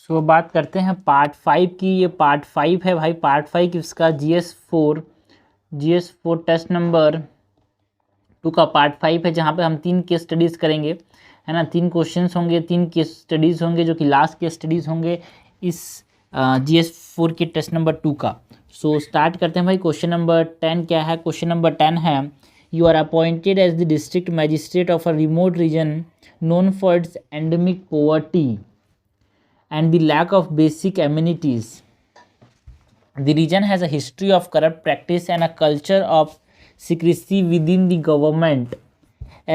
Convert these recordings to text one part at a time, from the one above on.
सो बात करते हैं पार्ट 5 की। ये पार्ट 5 है भाई। पार्ट 5 किसका? GS4 टेस्ट नंबर 2 का पार्ट 5 है, जहाँ पे हम 3 केस स्टडीज़ करेंगे, है ना। 3 क्वेश्चंस होंगे, 3 केस स्टडीज़ होंगे, जो कि लास्ट केस स्टडीज़ होंगे इस GS4 के टेस्ट नंबर 2 का। सो स्टार्ट करते हैं भाई। क्वेश्चन नंबर 10 क्या है? क्वेश्चन नंबर 10 है, you are appointed as the district magistrate of a remote region known for its endemic poverty and the lack of basic amenities. The region has a history of corrupt practice and a culture of secrecy within the government.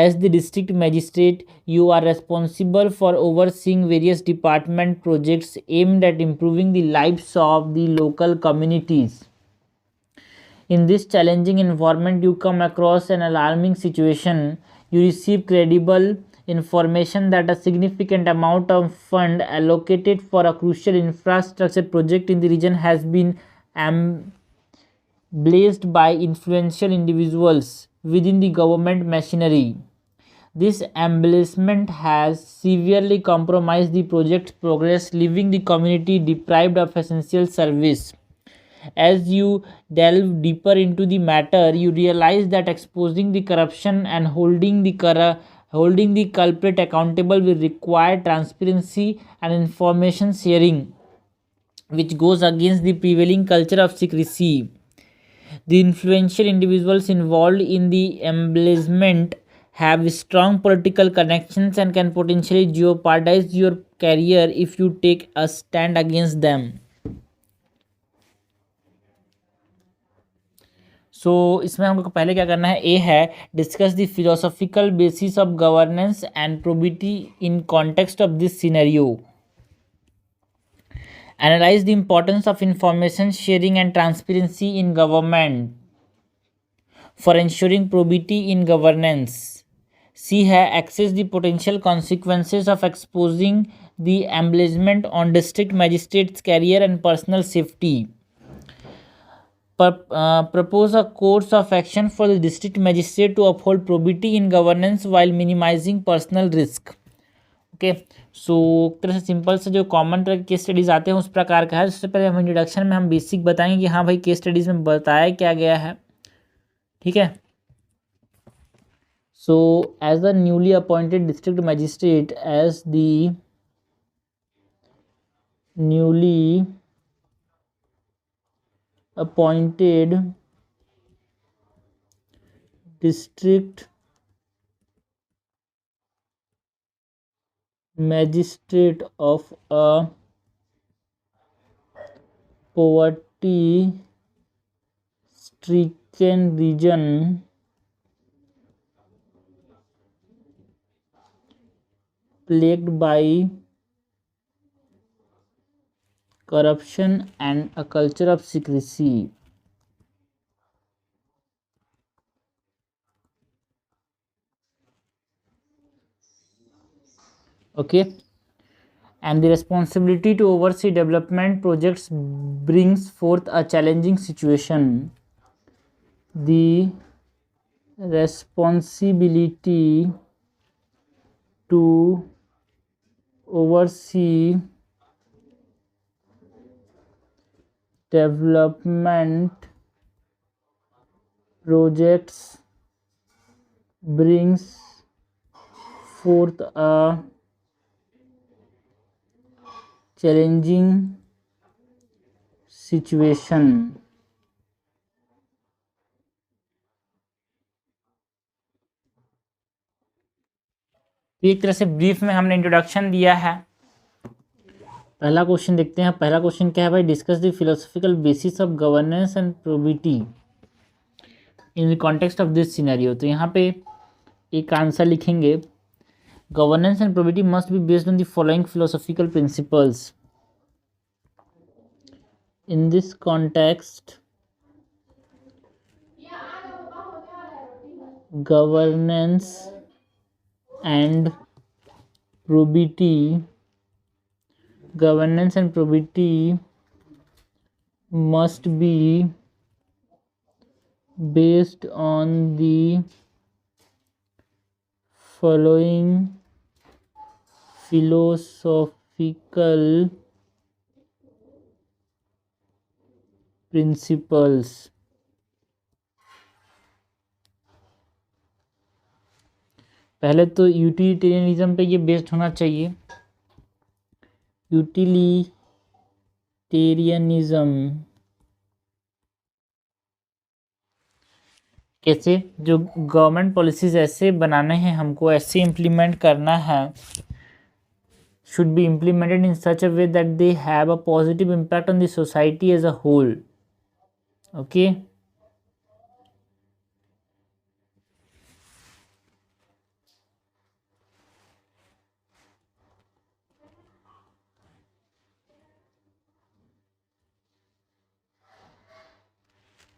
As the district magistrate, you are responsible for overseeing various department projects aimed at improving the lives of the local communities. In this challenging environment, you come across an alarming situation. You receive credible information that a significant amount of fund allocated for a crucial infrastructure project in the region has been blazed by influential individuals within the government machinery. This embezzlement has severely compromised the project's progress, leaving the community deprived of essential service. As you delve deeper into the matter, you realize that exposing the corruption and holding the culprit accountable will require transparency and information sharing, which goes against the prevailing culture of secrecy. The influential individuals involved in the embezzlement have strong political connections and can potentially jeopardize your career if you take a stand against them. इसमें हमको पहले क्या करना है? ए है, discuss the philosophical basis of governance and probity in context of this scenario. Analyse the importance of information sharing and transparency in government for ensuring probity in governance. C है, access the potential consequences of exposing the embezzlement on district magistrate's career and personal safety. Propose a course of action for the district magistrate to uphold probity in governance while minimizing personal risk. Okay, so तरह से simple से जो common तरह के case studies आते हैं उस प्रकार का है. सबसे पहले हम इंट्रोडक्शन में हम बेसिक बताएंगे कि हाँ भाई केस स्टडीज़ में बताया क्या गया है. ठीक है. So as the newly appointed district magistrate, as the newly appointed district magistrate of a poverty stricken region plagued by corruption and a culture of secrecy. Okay, and the responsibility to oversee development projects brings forth a challenging situation. The responsibility to oversee development projects brings forth a challenging situation. एक तरह से brief में हमने introduction दिया है. पहला question देखते हैं. पहला क्वेश्चन क्या है भाई? Discuss the philosophical basis of governance and probity in the context of this scenario. तो यहाँ पे एक आंसर लिखेंगे, governance and probity must be based on the following philosophical principles. In this context governance and probity must be based on the following philosophical principles. पहले तो utilitarianism पे ये based होना चाहिए। यूटिलिटेरियनिज्म कैसे, जो गवर्नमेंट पॉलिसीज ऐसे बनाने हैं, हमको ऐसे इम्प्लीमेंट करना है, should be implemented in such a way that they have a positive impact on the society as a whole. Okay.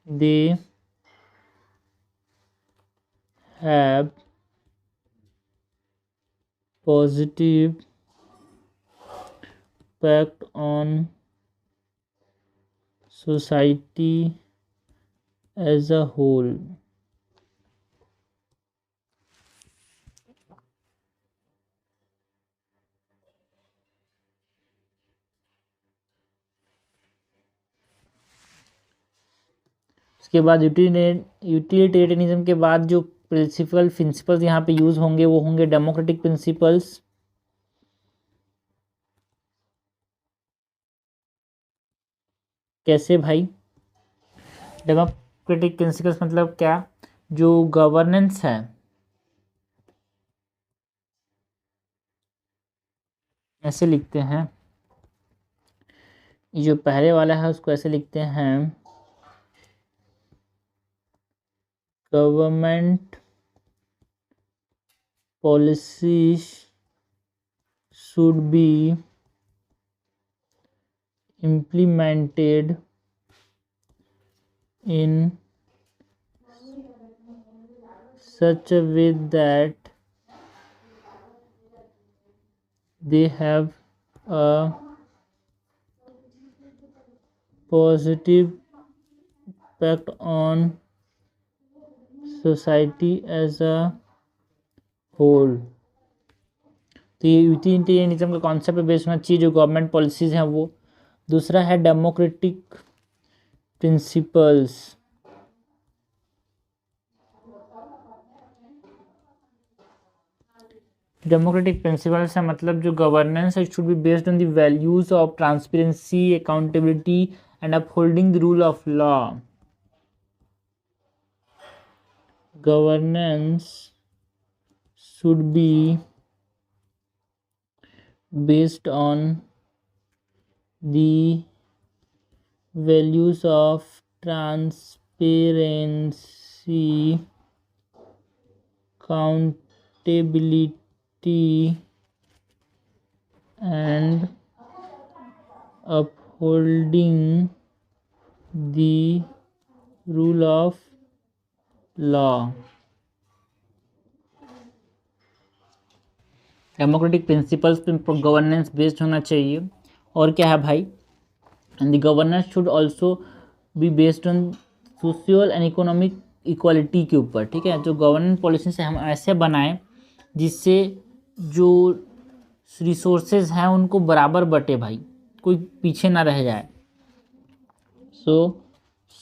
They have positive impact on society as a whole. उसके बाद utilitarianism के बाद जो principles यहाँ पे use होंगे वो होंगे डेमोक्रेटिक प्रिंसिपल्स। कैसे भाई? डेमोक्रेटिक प्रिंसिपल्स मतलब क्या? जो गवर्नेंस है, ऐसे लिखते हैं, जो पहले वाला है उसको ऐसे लिखते हैं, government policies should be implemented in such a way that they have a positive impact on society as a whole। तो ये यूटिलिटेरियनिज्म का कॉन्सेप्ट पे बेस्ड होना चाहिए, जो गवर्नमेंट पॉलिसीज हैं वो। दूसरा है डेमोक्रेटिक प्रिंसिपल्स। डेमोक्रेटिक प्रिंसिपल्स है मतलब जो गवर्नेंस है should be based on the values of transparency, accountability and upholding the rule of law. Governance should be based on the values of transparency, accountability and upholding the rule of law। Democratic principles पे governance based होना चाहिए। और क्या है भाई? And the governance should also be based on social and economic equality के ऊपर। ठीक है, जो गवर्नेंस पॉलिसी से हम ऐसे बनाएं जिससे जो रिसोर्सेज हैं उनको बराबर बटे भाई, कोई पीछे ना रह जाए। सो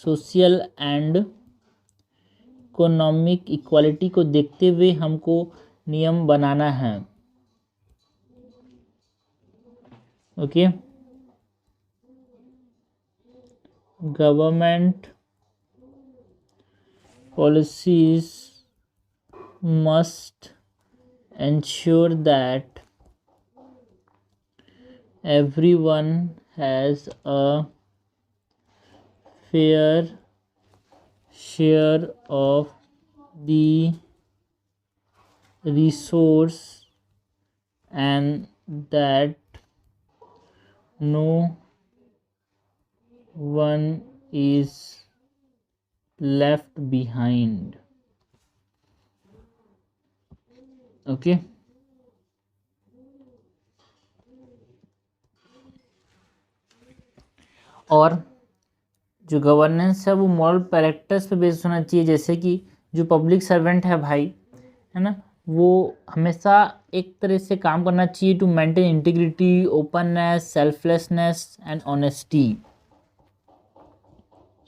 सोशल एंड इकोनॉमिक इक्वालिटी को देखते हुए हमको नियम बनाना है। Okay. Government policies must ensure that everyone has a fair share of the resource and that no one is left behind। Okay. और जो गवर्नेंस है वो मॉरल कैरेक्टर्स पे बेस्ड होना चाहिए, जैसे कि जो पब्लिक सर्वेंट है भाई, है ना, वो हमेशा एक तरह से काम करना चाहिए to maintain integrity, openness, selflessness and honesty.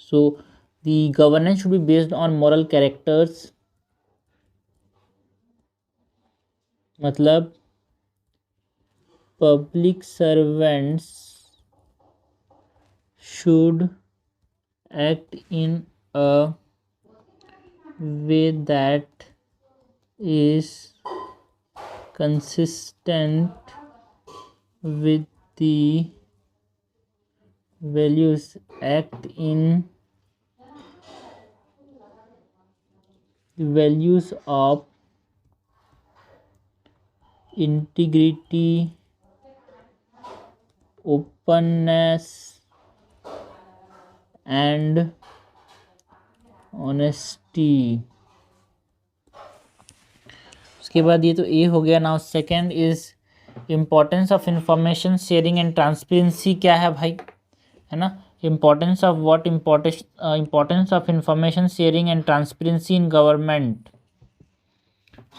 So the governance should be based on moral characters, मतलब public servants should act in a way that is consistent with the values, act in the values of integrity, openness and honesty. उसके बाद ये तो ए हो गया. Now second is importance of information sharing and transparency. क्या है भाई, है ना. Importance of what, importance of information sharing and transparency in government.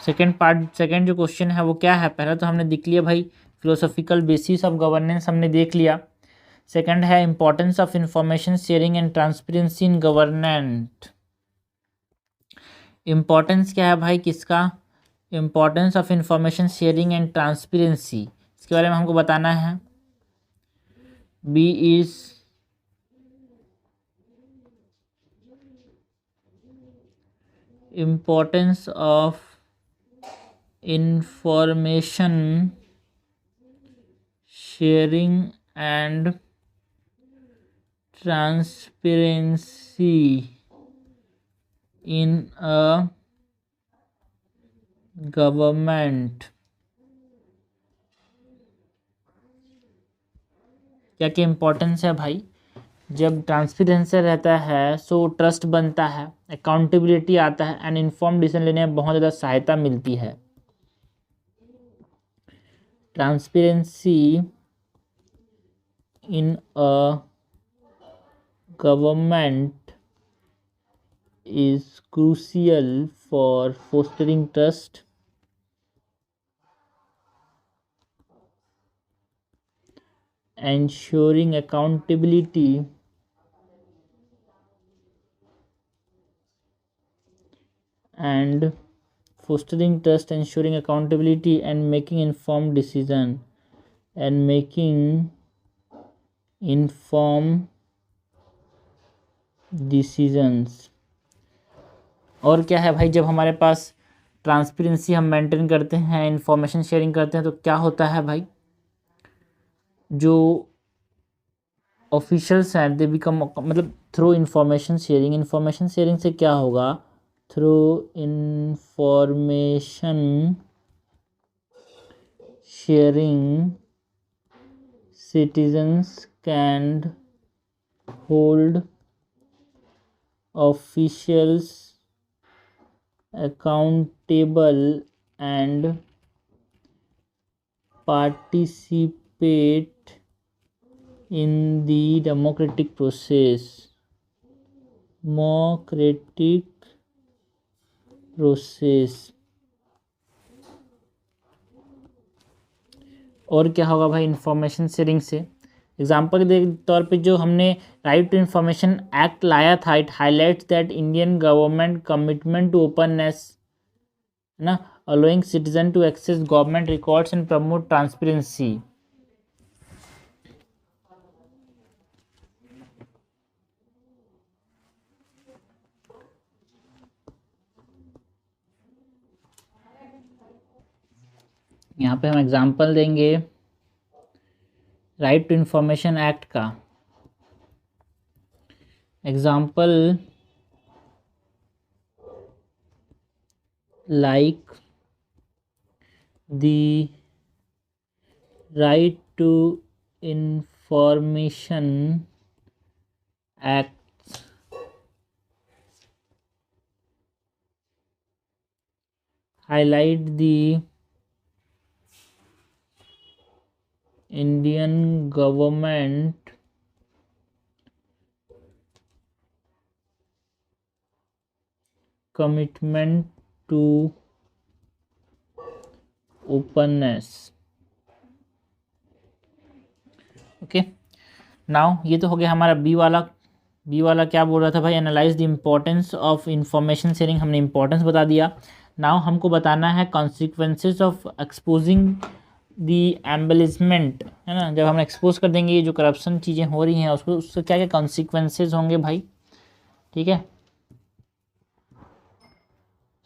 Second part, second जो क्वेश्चन है वो क्या है. पहले तो हमने देख लिया भाई फिलोसॉफिकल बेसिस ऑफ गवर्नेंस हमने देख लिया. सेकेंड है importance of information sharing and transparency in government. Importance क्या है भाई किसका, importance of information sharing and transparency, इसके बारे में हमको बताना है. B is importance of information sharing and transparency in a government. क्या क्या इम्पोर्टेंस है भाई. जब ट्रांसपेरेंसी रहता है सो ट्रस्ट बनता है, अकाउंटेबिलिटी आता है एंड इन्फॉर्म डिसीजन लेने में बहुत ज़्यादा सहायता मिलती है. Transparency in a government is crucial for fostering trust, ensuring accountability, and fostering trust, ensuring accountability and making informed decisions. और क्या है भाई, जब हमारे पास ट्रांसपेरेंसी हम मेंटेन करते हैं, इंफॉर्मेशन शेयरिंग करते हैं तो क्या होता है भाई, जो ऑफिशियल्स हैं दे बिकम, मतलब थ्रू इंफॉर्मेशन शेयरिंग से क्या होगा, through information sharing citizens can hold officials accountable and participate in the democratic process. और क्या होगा भाई इंफॉर्मेशन शेयरिंग से. एग्जाम्पल के तौर पे जो हमने राइट टू इंफॉर्मेशन एक्ट लाया था, it highlights that Indian government commitment to openness, है ना, allowing citizen to access government records and promote transparency. यहाँ पे हम एग्जाम्पल देंगे राइट टू इंफॉर्मेशन एक्ट का. Example like the right to information act highlight the Indian government commitment to openness. Okay, now ये तो हो गया हमारा बी वाला बी वाला क्या बोल रहा था भाई, analyse the importance of information sharing, हमने इम्पोर्टेंस बता दिया। नाउ हमको बताना है consequences of exposing the embellishment, है ना, जब हम एक्सपोज कर देंगे ये जो करप्शन चीज़ें हो रही हैं उसको, उससे क्या क्या कॉन्सिक्वेंसेस होंगे भाई, ठीक है।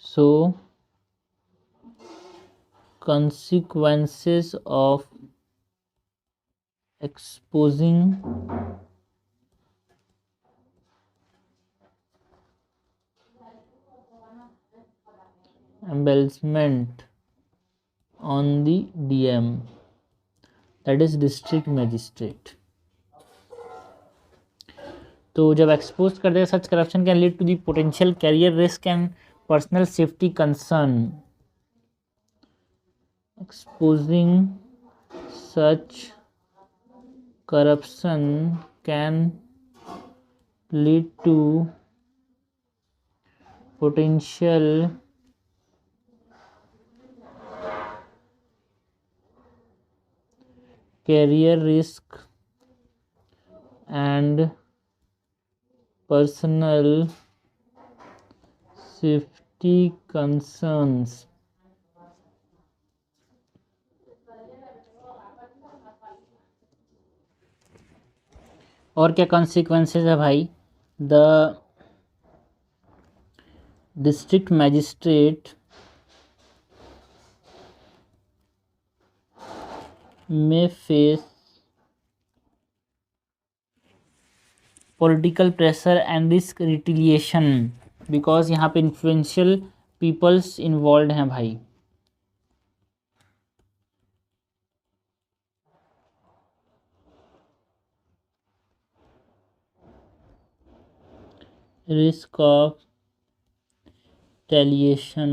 सो consequences of exposing embellishment on the DM, that is district magistrate। तो जब एक्सपोज कर देगा such corruption can lead to the potential career risk and personal safety concern. Exposing such corruption can lead to potential career risk and personal safety concerns। और क्या consequences है भाई, the district magistrate में face political pressure and risk retaliation, because यहाँ पे influential peoples involve हैं भाई। Risk of टेलिएशन।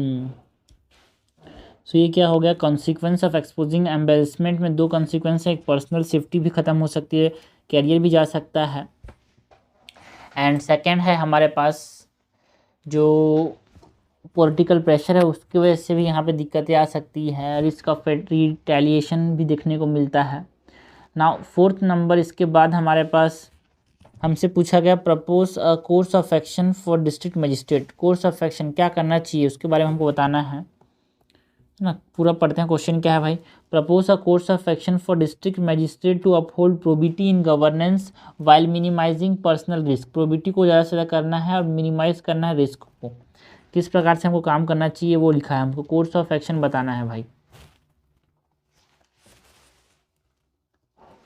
सो ये क्या हो गया, कॉन्सिक्वेंस ऑफ एक्सपोजिंग एम्बेरसमेंट में दो कॉन्सिक्वेंस है, एक पर्सनल सेफ्टी भी ख़त्म हो सकती है, कैरियर भी जा सकता है, एंड सेकंड है हमारे पास जो पॉलिटिकल प्रेशर है उसकी वजह से भी यहाँ पे दिक्कतें आ सकती हैं, रिस्क ऑफ रिटेलिएशन भी देखने को मिलता है। नाउ फोर्थ नंबर इसके बाद हमारे पास हमसे पूछा गया propose a course of action for district magistrate. Course of action क्या करना चाहिए उसके बारे में हमको बताना है ना। पूरा पढ़ते हैं, क्वेश्चन क्या है भाई, propose a course of action for district magistrate to uphold probity in governance while minimising personal risk. Probity को ज़्यादा से ज़्यादा करना है और मिनिमाइज करना है रिस्क को। किस प्रकार से हमको काम करना चाहिए वो लिखा है, हमको कोर्स ऑफ एक्शन बताना है भाई।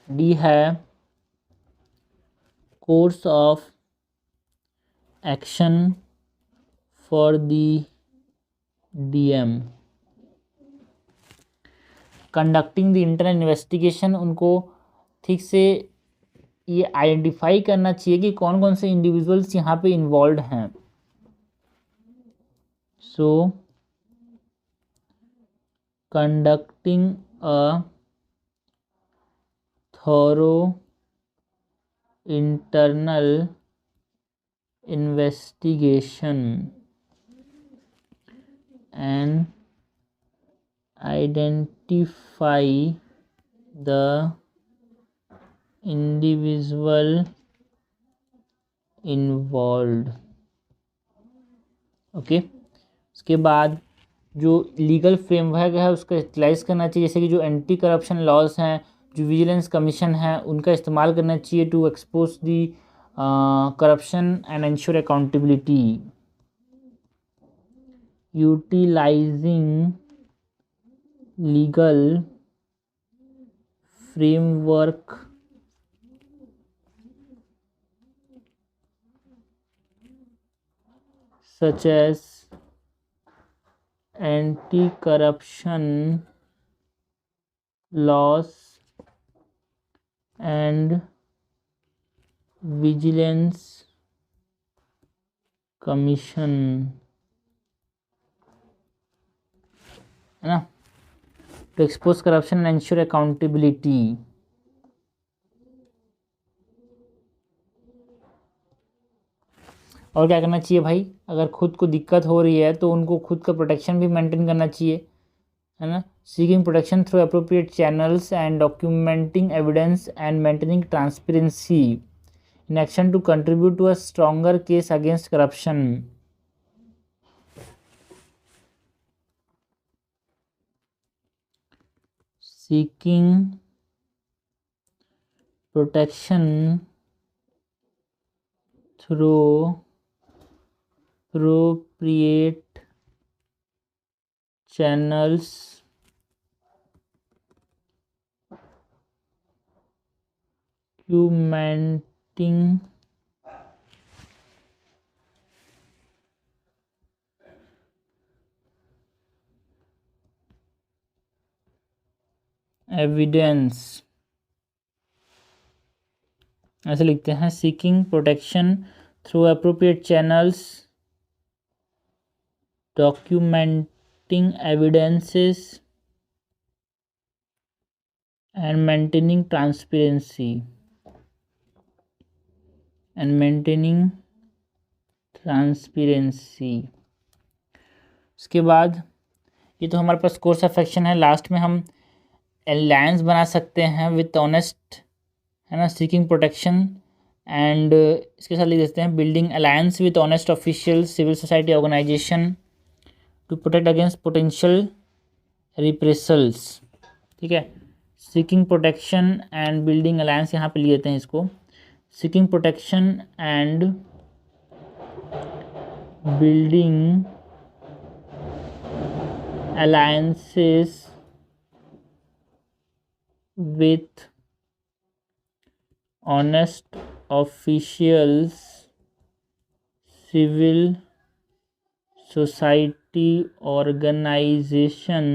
डी है course of action for the DM conducting the internal investigation. उनको ठीक से ये आइडेंटिफाई करना चाहिए कि कौन कौन से इंडिविजुअल्स यहाँ पे इन्वॉल्व हैं। So conducting a thorough internal investigation and identify the individual involved। Okay, उसके बाद जो लीगल फ्रेमवर्क है उसका यूटिलाइज करना चाहिए, जैसे कि जो एंटी करप्शन लॉज हैं, जो विजिलेंस कमीशन है, उनका इस्तेमाल करना चाहिए to expose the corruption and ensure accountability. Utilising legal framework such as anti-corruption laws and vigilance commission, है ना, to expose corruption and ensure accountability। और क्या करना चाहिए भाई, अगर खुद को दिक्कत हो रही है तो उनको खुद का प्रोटेक्शन भी मेंटेन करना चाहिए, है ना, seeking protection through appropriate channels and documenting evidence and maintaining transparency in action to contribute to a stronger case against corruption. Seeking protection through appropriate channels, documenting evidence, ऐसे लिखते हैं, seeking protection through appropriate channels, documenting evidences and maintaining transparency उसके बाद ये तो हमारे पास course of action है। Last में हम अलायंस बना सकते हैं विथ ऑनेस्ट, है ना, सीकिंग प्रोटेक्शन एंड इसके साथ लिख देते हैं building alliance with honest official civil society organisation to protect against potential reprisals. ठीक है, seeking protection and building alliance यहाँ पे लिए देते हैं इसको, seeking protection and building alliances with honest officials, civil society organization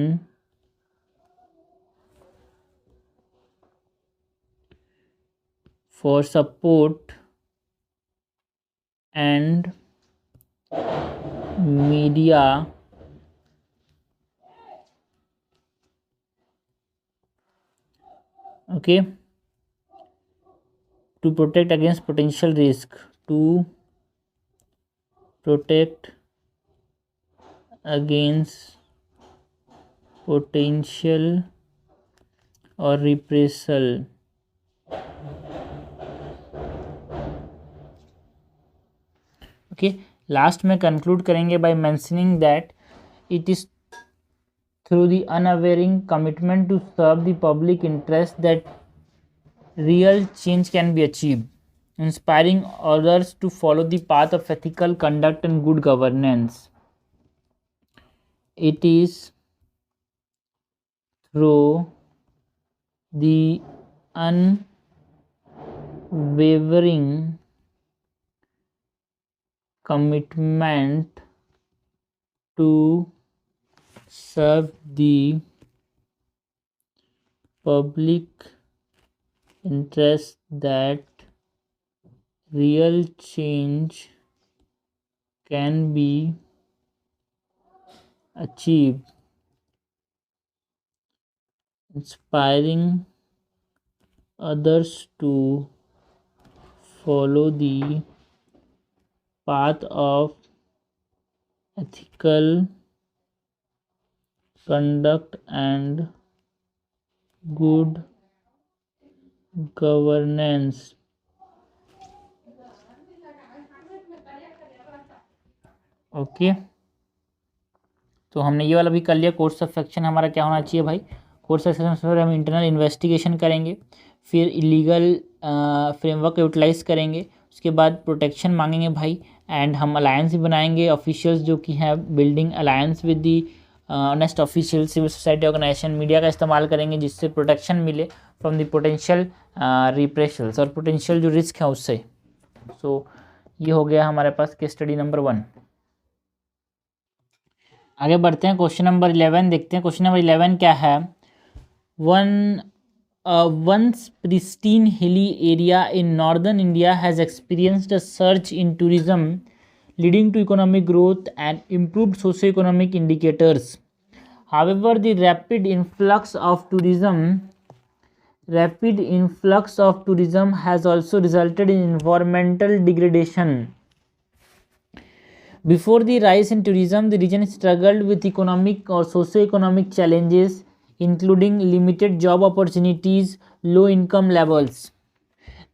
for support and media okay to protect against potential risk, to protect against potential or reprisal. Okay, last में conclude करेंगे by mentioning that it is through the unwavering commitment to serve the public interest that real change can be achieved, inspiring others to follow the path of ethical conduct and good governance. It is through the unwavering commitment to serve the public interest that real change can be achieved, inspiring others to follow the path of ethical conduct and good governance. Okay, तो हमने ये वाला भी कर लिया। Course of action हमारा क्या होना चाहिए भाई, कोर्स ऑफ एक्शन से हम इंटरनल इन्वेस्टिगेशन करेंगे, फिर इलीगल फ्रेमवर्क यूटिलाइज करेंगे, उसके बाद प्रोटेक्शन मांगेंगे भाई, एंड हम अलायंस भी बनाएंगे ऑफिशियल्स जो कि है, building alliance with the honest official civil society organisation, media का इस्तेमाल करेंगे जिससे प्रोटेक्शन मिले फ्रॉम द पोटेंशियल रिप्रेशल्स और पोटेंशियल जो रिस्क है उससे। सो ये हो गया हमारे पास केस स्टडी नंबर 1। आगे बढ़ते हैं, क्वेश्चन नंबर 11 देखते हैं। क्वेश्चन नंबर 11 क्या है, once pristine hilly area in northern India has experienced a surge in tourism leading to economic growth and improved socio-economic indicators. However, the rapid influx of tourism has also resulted in environmental degradation. Before the rise in tourism, the region struggled with economic or socio-economic challenges, including limited job opportunities, low income levels.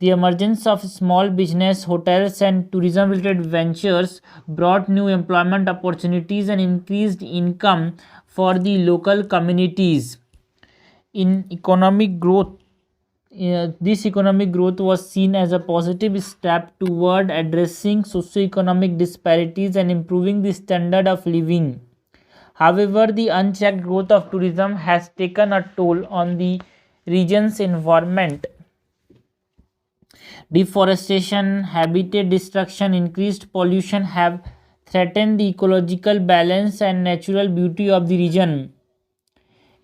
The emergence of small business, hotels, and tourism-related ventures brought new employment opportunities and increased income for the local communities. In economic growth, this economic growth was seen as a positive step toward addressing socioeconomic disparities and improving the standard of living. However, the unchecked growth of tourism has taken a toll on the region's environment. Deforestation, habitat destruction, increased pollution have threatened the ecological balance and natural beauty of the region.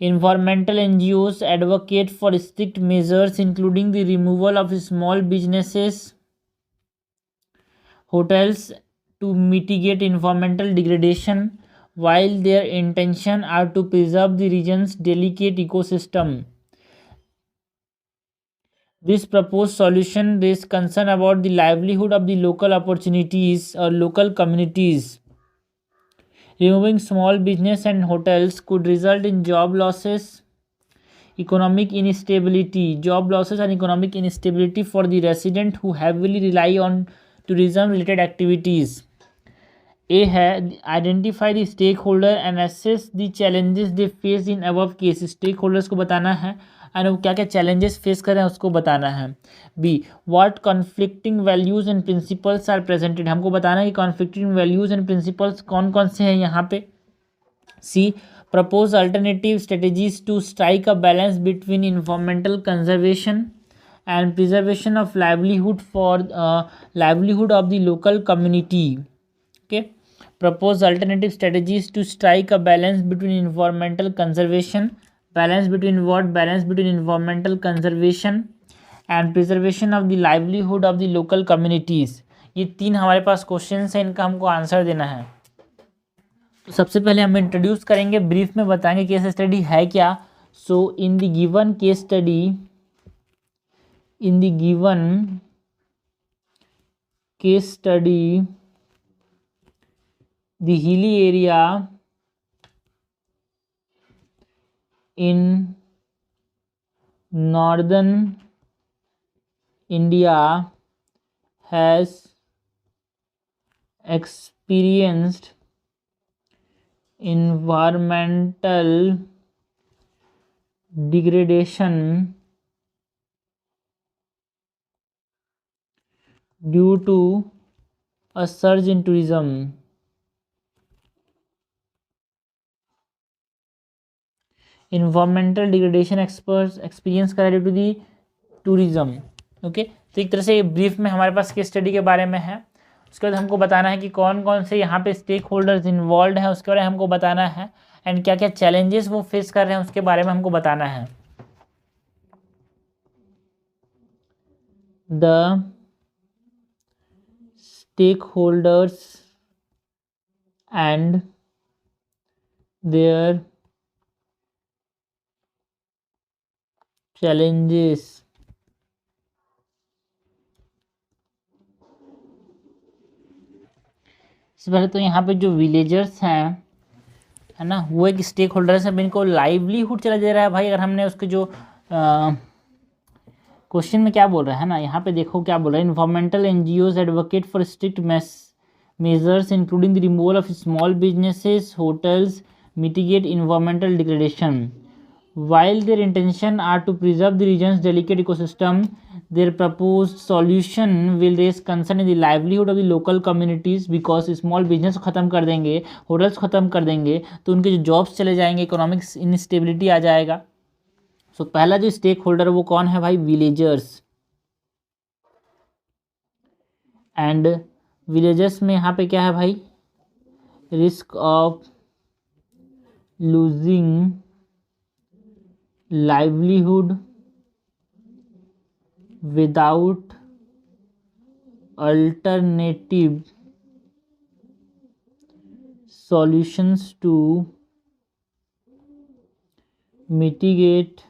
Environmental NGOs advocate for strict measures including the removal of small businesses, hotels to mitigate environmental degradation, while their intention are to preserve the region's delicate ecosystem. This proposed solution raises concern about the livelihood of the local opportunities or local communities. Removing small business and hotels could result in job losses, economic instability, and economic instability for the resident who heavily rely on tourism related activities. A है identify the stakeholder and assess the challenges they face in above case. Stakeholders को बताना है and वो क्या क्या challenges face कर रहे हैं उसको बताना है. B what conflicting values and principles are presented, हमको बताना है कि कॉन्फ्लिक्टिंग वैल्यूज़ एंड प्रिंसिपल्स कौन कौन से हैं यहाँ पे. C propose alternative strategies to strike a balance between environmental conservation and preservation of livelihood of the local community. Okay, propose alternative strategies to strike a balance between environmental conservation, balance between environmental conservation and preservation of the livelihood of the local communities. ये तीन हमारे पास questions हैं, इनका हमको answer देना है. तो सबसे पहले हम इंट्रोड्यूस करेंगे, ब्रीफ में बताएंगे केस स्टडी है क्या. So in the given case study the hilly area in northern India has experienced environmental degradation due to a surge in tourism. Environmental degradation experience करा due to the tourism. Okay, तो एक तरह से brief में हमारे पास case study के बारे में है. उसके बाद हमको बताना है कि कौन कौन से यहाँ पे स्टेक होल्डर्स इन्वॉल्व हैं, उसके बारे में हमको बताना है एंड क्या क्या चैलेंजेस वो फेस कर रहे हैं उसके बारे में हमको बताना है. The stakeholders and their challenges. इससे पहले तो यहाँ पे जो विलेजर्स हैं है ना, वो एक स्टेक होल्डर्स हैं, इनको लाइवलीहुड चला जा रहा है. भाई अगर हमने उसके जो क्वेश्चन में क्या बोल रहा है ना, यहाँ पे देखो क्या बोल रहा है. Environmental NGOs advocate for strict measures including the removal of small businesses, hotels, mitigate environmental degradation. While their intention are to preserve the region's delicate ecosystem, their proposed solution will raise concern in the livelihood of the local communities because small business ख़त्म कर देंगे, hotels ख़त्म कर देंगे तो उनके जो jobs चले जाएंगे, इकोनॉमिक इनस्टेबिलिटी आ जाएगा. सो पहला जो स्टेक होल्डर वो कौन है भाई, विलेजर्स. एंड विलेजर्स में यहाँ पे क्या है भाई, risk of losing livelihood without alternative solutions to mitigate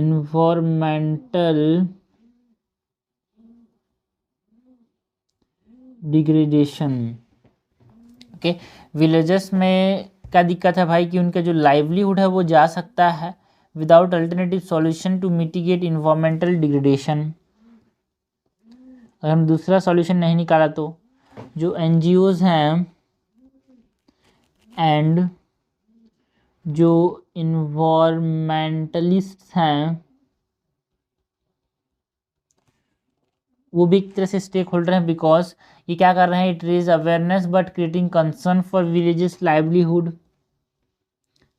environmental degradation. Okay, villagers में क्या दिक्कत है भाई कि उनका जो लाइवलीहुड है वो जा सकता है without alternative solution to mitigate environmental degradation. अगर हम दूसरा सॉल्यूशन नहीं निकाला तो जो एनजीओज हैं एंड जो इन्वायरमेंटलिस्ट हैं वो भी एक तरह से स्टेक होल्डर हैं, बिकॉज ये क्या कर रहे हैं, it raise awareness but creating concern for villages livelihood.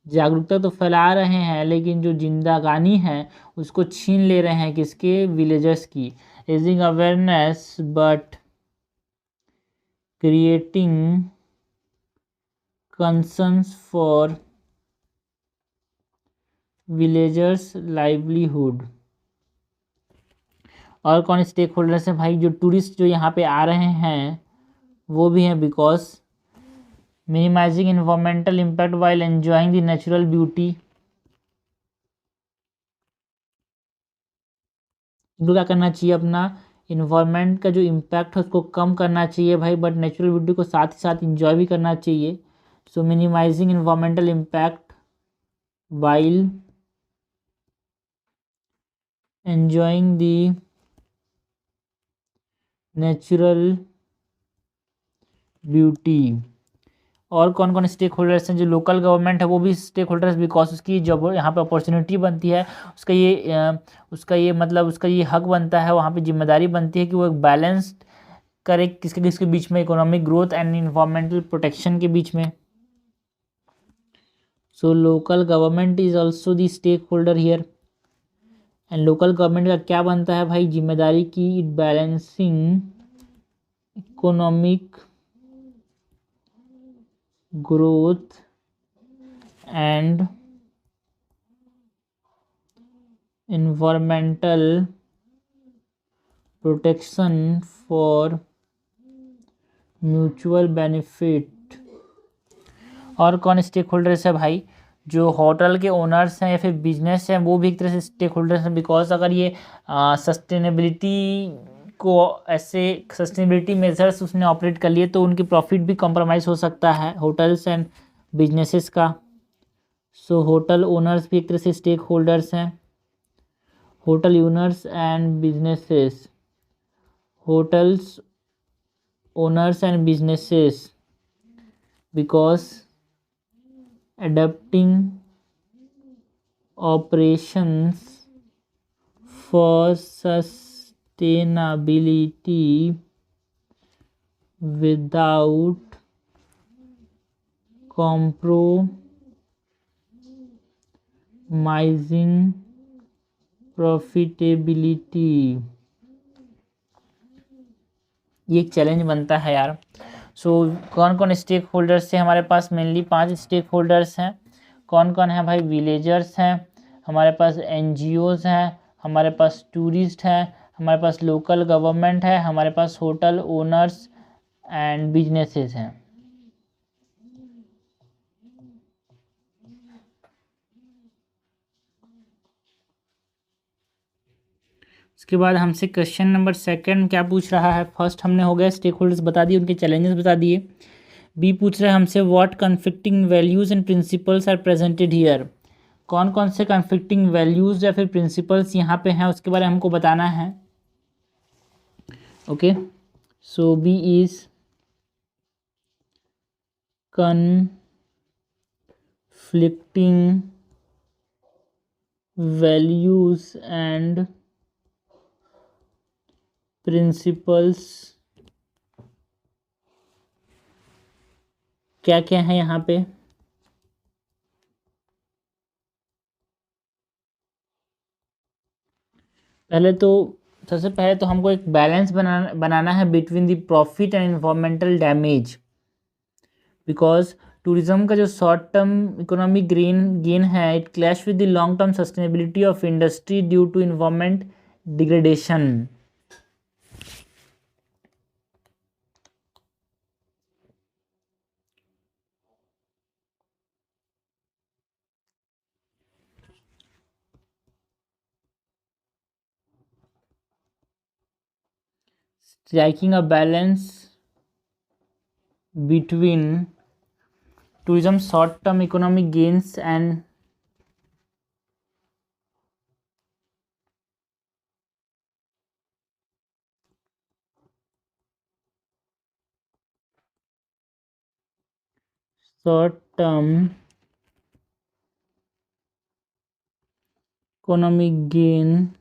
जागरूकता तो फैला रहे हैं लेकिन जो जिंदगानी है उसको छीन ले रहे हैं, किसके, विलेजर्स की। Raising awareness but creating concerns for villagers livelihood. और कौन स्टेक होल्डर्स हैं भाई, जो टूरिस्ट जो यहाँ पे आ रहे हैं वो भी हैं, because minimising environmental impact while enjoying the natural beauty. इनको क्या करना चाहिए, अपना इन्वायरमेंट का जो इम्पैक्ट है उसको कम करना चाहिए भाई, बट नेचुरल ब्यूटी को साथ ही साथ इंजॉय भी करना चाहिए। So minimising environmental impact while enjoying the natural beauty. और कौन कौन स्टेक होल्डर्स हैं, जो लोकल गवर्नमेंट है वो भी स्टेक होल्डर्स, बिकॉज उसकी जब यहाँ पे अपॉर्चुनिटी बनती है उसका ये मतलब उसका ये हक बनता है, वहाँ पे जिम्मेदारी बनती है कि वो एक बैलेंस्ड करे किसके किसके बीच में, economic growth and environmental protection के बीच में। So local government is also the stakeholder here. And local government का क्या बनता है भाई, जिम्मेदारी की, it balancing economic growth and environmental protection for mutual benefit। और कौन स्टेक होल्डर्स है भाई, जो होटल के ओनर्स हैं या फिर बिजनेस हैं वो भी एक तरह से स्टेक होल्डर्स हैं, बिकॉज अगर ये सस्टेनेबिलिटी को ऐसे सस्टेनेबिलिटी मेजर्स उसने ऑपरेट कर लिए तो उनकी प्रॉफिट भी कॉम्प्रोमाइज़ हो सकता है, होटल्स एंड बिजनेसेस का। सो होटल ओनर्स भी एक तरह से स्टेक होल्डर्स हैं। Hotel owners and businesses, hotels owners and businesses, because adapting operations for sustainability without compromising profitability। ये एक चैलेंज बनता है यार। सो कौन कौन स्टेक होल्डर्स से हमारे पास, मेनली 5 स्टेक होल्डर्स हैं। कौन कौन है भाई, विलेजर्स हैं, हमारे पास एनजीओज हैं, हमारे पास टूरिस्ट हैं, हमारे पास लोकल गवर्नमेंट है, हमारे पास होटल ओनर्स एंड बिजनेसेस हैं। उसके बाद हमसे क्वेश्चन नंबर 2 क्या पूछ रहा है, फर्स्ट हमने हो गया स्टेक होल्डर्स बता दिए, उनके चैलेंजेस बता दिए। बी पूछ रहे हैं हमसे, what conflicting values and principles are presented here. कौन कौन से कन्फ्लिक्टिंग वैल्यूज़ या फिर प्रिंसिपल्स यहाँ पे हैं उसके बारे में हमको बताना है। Okay, so B is conflicting values and principles क्या क्या है यहाँ पे। सबसे पहले तो हमको एक बैलेंस बनाना है between the profit and environmental damage, because tourism का जो शॉर्ट टर्म इकोनॉमिक गेन है, it clash with the long term sustainability of industry due to environment degradation. striking a balance between tourism short term economic gains and short term economic gain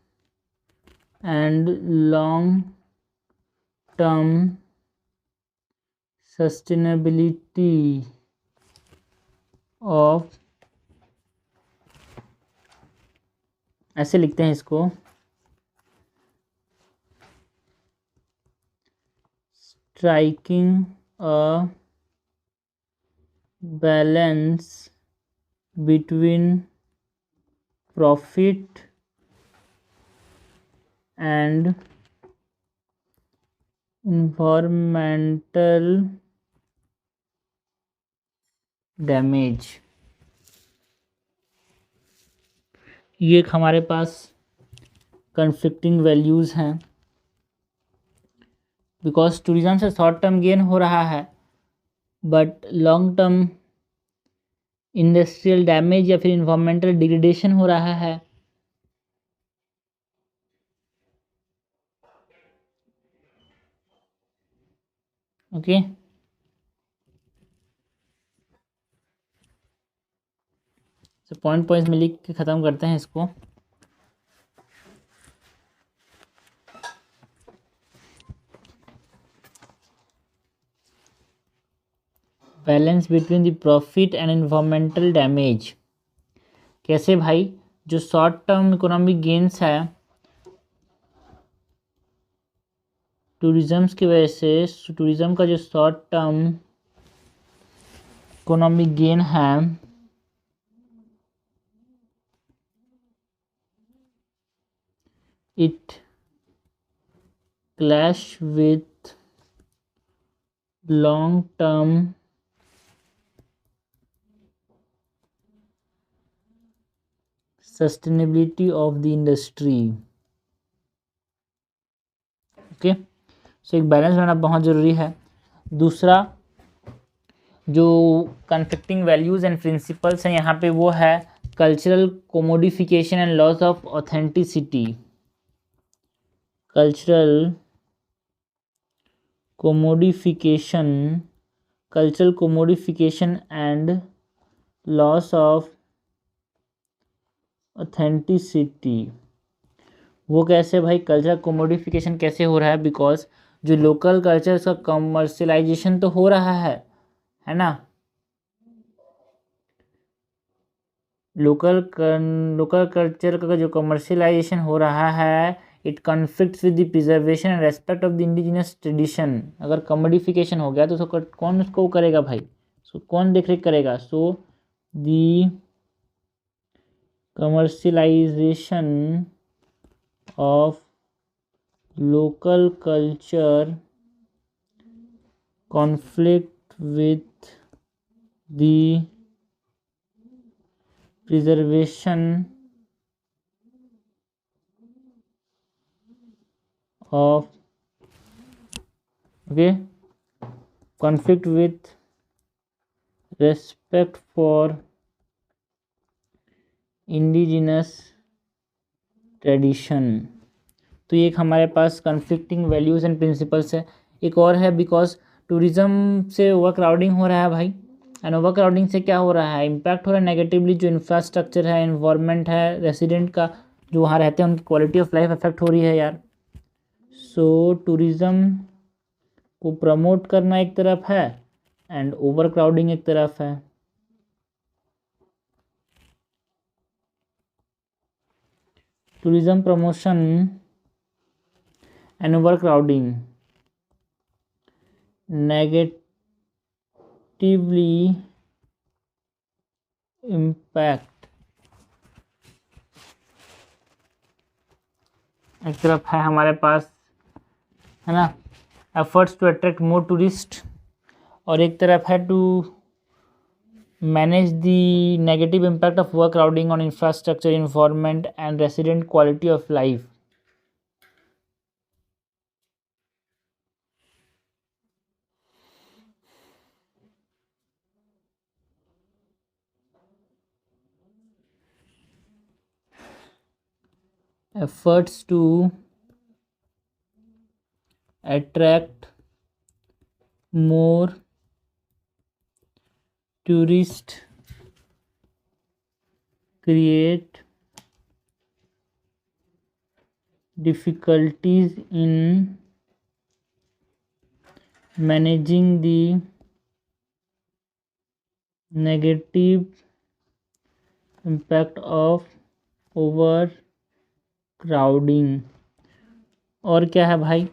and long term sustainability of, ऐसे लिखते हैं इसको, striking a balance between profit and environmental damage. ये एक हमारे पास conflicting values हैं, because tourism से short term gain हो रहा है but long term industrial damage या फिर इन्वायरमेंटल डिग्रेडेशन हो रहा है। ओके तो पॉइंट्स में लिख के ख़त्म करते हैं इसको। Balance between the profit and environmental damage. कैसे भाई? जो शॉर्ट टर्म इकोनॉमिक गेन्स है टूरिज़्म की वजह से, टूरिज़्म का जो शॉर्ट टर्म इकोनॉमिक गेन है it clash with long term sustainability of the industry। Okay so एक बैलेंस रहना बहुत ज़रूरी है। दूसरा जो कन्फ्लिक्टिंग वैल्यूज़ एंड प्रिंसिपल्स हैं यहाँ पे वो है cultural commodification and loss of authenticity. Cultural commodification, cultural commodification and loss of authenticity. वो कैसे भाई? कल्चरल कोमोडिफिकेशन कैसे हो रहा है? बिकॉज जो लोकल कल्चर का कमर्शलाइजेशन तो हो रहा है ना। लोकल कल्चर का जो कमर्शलाइजेशन हो रहा है it conflicts with the preservation and respect of the indigenous tradition. अगर कमोडिफिकेशन हो गया तो उसको कौन उसको करेगा भाई? सो कौन देख रेख करेगा? So the commercialisation of local culture conflict with the preservation of, okay, conflict with respect for indigenous tradition. तो ये एक हमारे पास कन्फ्लिक्टिंग वैल्यूज़ एंड प्रिंसिपल्स है। एक और है बिकॉज टूरिज़्म से ओवर क्राउडिंग हो रहा है भाई, एंड ओवर क्राउडिंग से क्या हो रहा है? इम्पैक्ट हो रहा है नेगेटिवली, जो इंफ्रास्ट्रक्चर है, इन्वायरमेंट है, रेसिडेंट का जो वहाँ रहते हैं उनकी क्वालिटी ऑफ लाइफ अफेक्ट हो रही है यार। सो टूरिज़्म को प्रमोट करना एक तरफ है एंड ओवर क्राउडिंग एक तरफ है। Tourism promotion and over crowding negatively impact एक तरफ है हमारे पास, है ना, efforts to attract more tourist, और एक तरफ है to manage the negative impact of over crowding on infrastructure, environment and resident quality of life. Efforts to attract more tourist create difficulties in managing the negative impact of overcrowding। और क्या है भाई,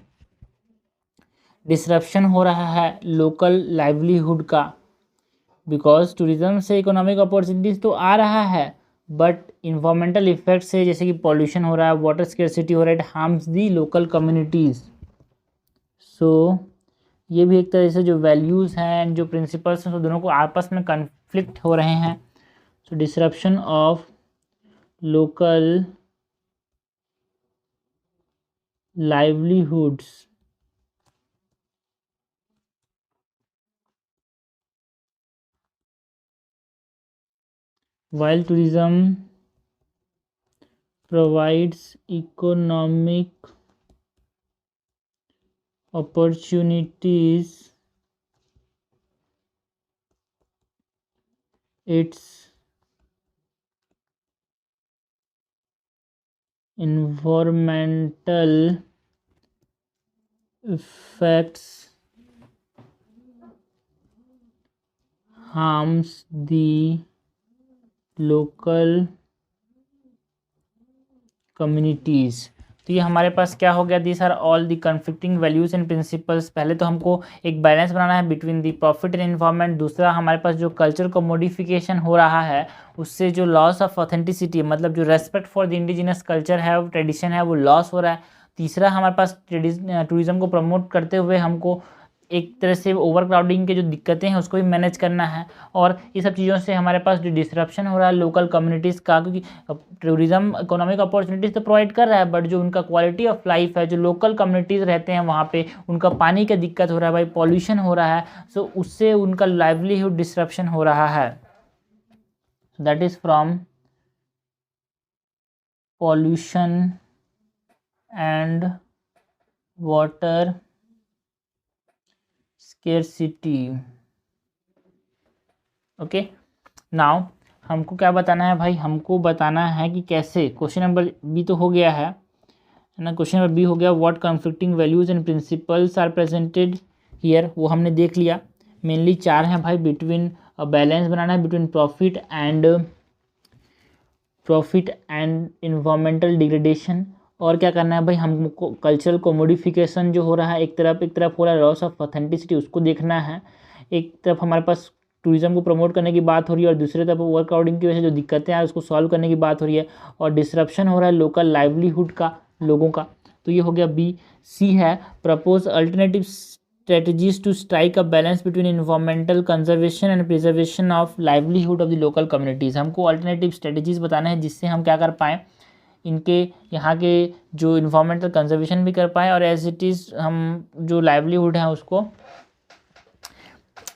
disruption हो रहा है local livelihood का, because tourism से economic opportunities तो आ रहा है, बट इन्वायरमेंटल इफेक्ट से जैसे कि पॉल्यूशन हो रहा है, वाटर स्केर्सिटी हो रहा है, it harms the local communities. So ये भी एक तरह से जो वैल्यूज़ हैं, जो प्रिंसिपल्स हैं, तो दोनों को आपस में कन्फ्लिक्ट हो रहे हैं। So disruption of local livelihoods while tourism provides economic opportunities, its environmental effects harms the local communities। तो ये हमारे पास क्या हो गया, these are all the conflicting values and principles. पहले तो हमको एक बैलेंस बनाना है between the profit and environment. दूसरा, हमारे पास जो कल्चर को मॉडिफिकेशन हो रहा है उससे जो लॉस ऑफ ऑथेंटिसिटी, मतलब जो respect for the indigenous culture है, ट्रेडिशन है, वो लॉस हो रहा है। तीसरा, हमारे पास टूरिज्म को प्रमोट करते हुए हमको एक तरह से ओवर क्राउडिंग के जो दिक्कतें हैं उसको भी मैनेज करना है। और ये सब चीज़ों से हमारे पास जो डिसरप्शन हो रहा है लोकल कम्युनिटीज़ का, क्योंकि टूरिज्म इकोनॉमिक अपॉर्चुनिटीज़ तो प्रोवाइड कर रहा है, बट जो उनका क्वालिटी ऑफ लाइफ है, जो लोकल कम्युनिटीज़ रहते हैं वहाँ पे, उनका पानी का दिक्कत हो रहा है भाई, पॉल्यूशन हो रहा है, सो उससे उनका लाइवलीहुड डिसरप्शन हो रहा है। That is from pollution and water scarcity. Okay, now हमको क्या बताना है भाई, हमको बताना है कि कैसे, क्वेश्चन नंबर बी तो हो गया है ना, क्वेश्चन नंबर बी हो गया, what conflicting values and principles are presented here, वो हमने देख लिया। मेनली 4 हैं भाई, बिटवीन बैलेंस बनाना है between profit and environmental degradation. और क्या करना है भाई, हमको कल्चरल को मॉडिफिकेशन जो हो रहा है, एक तरफ हो रहा है लॉस ऑफ ऑथेंटिसिटी, उसको देखना है। एक तरफ हमारे पास टूरिज्म को प्रमोट करने की बात हो रही है, और दूसरी तरफ ओवर क्राउडिंग की वजह से जो दिक्कतें आ रही है उसको सॉल्व करने की बात हो रही है, और डिसरप्शन हो रहा है लोकल लाइवलीहुड का, लोगों का। तो ये हो गया बी। सी है, propose alternative strategies to strike a balance between environmental conservation and preservation of livelihood of the local communities। हमको अल्टरनेटिव स्ट्रेटजीज बताना है जिससे हम क्या कर पाएँ, इनके यहाँ के जो इन्वायरमेंटल कंजर्वेशन भी कर पाएँ, और एज इट इज़ हम जो लाइवलीहुड है उसको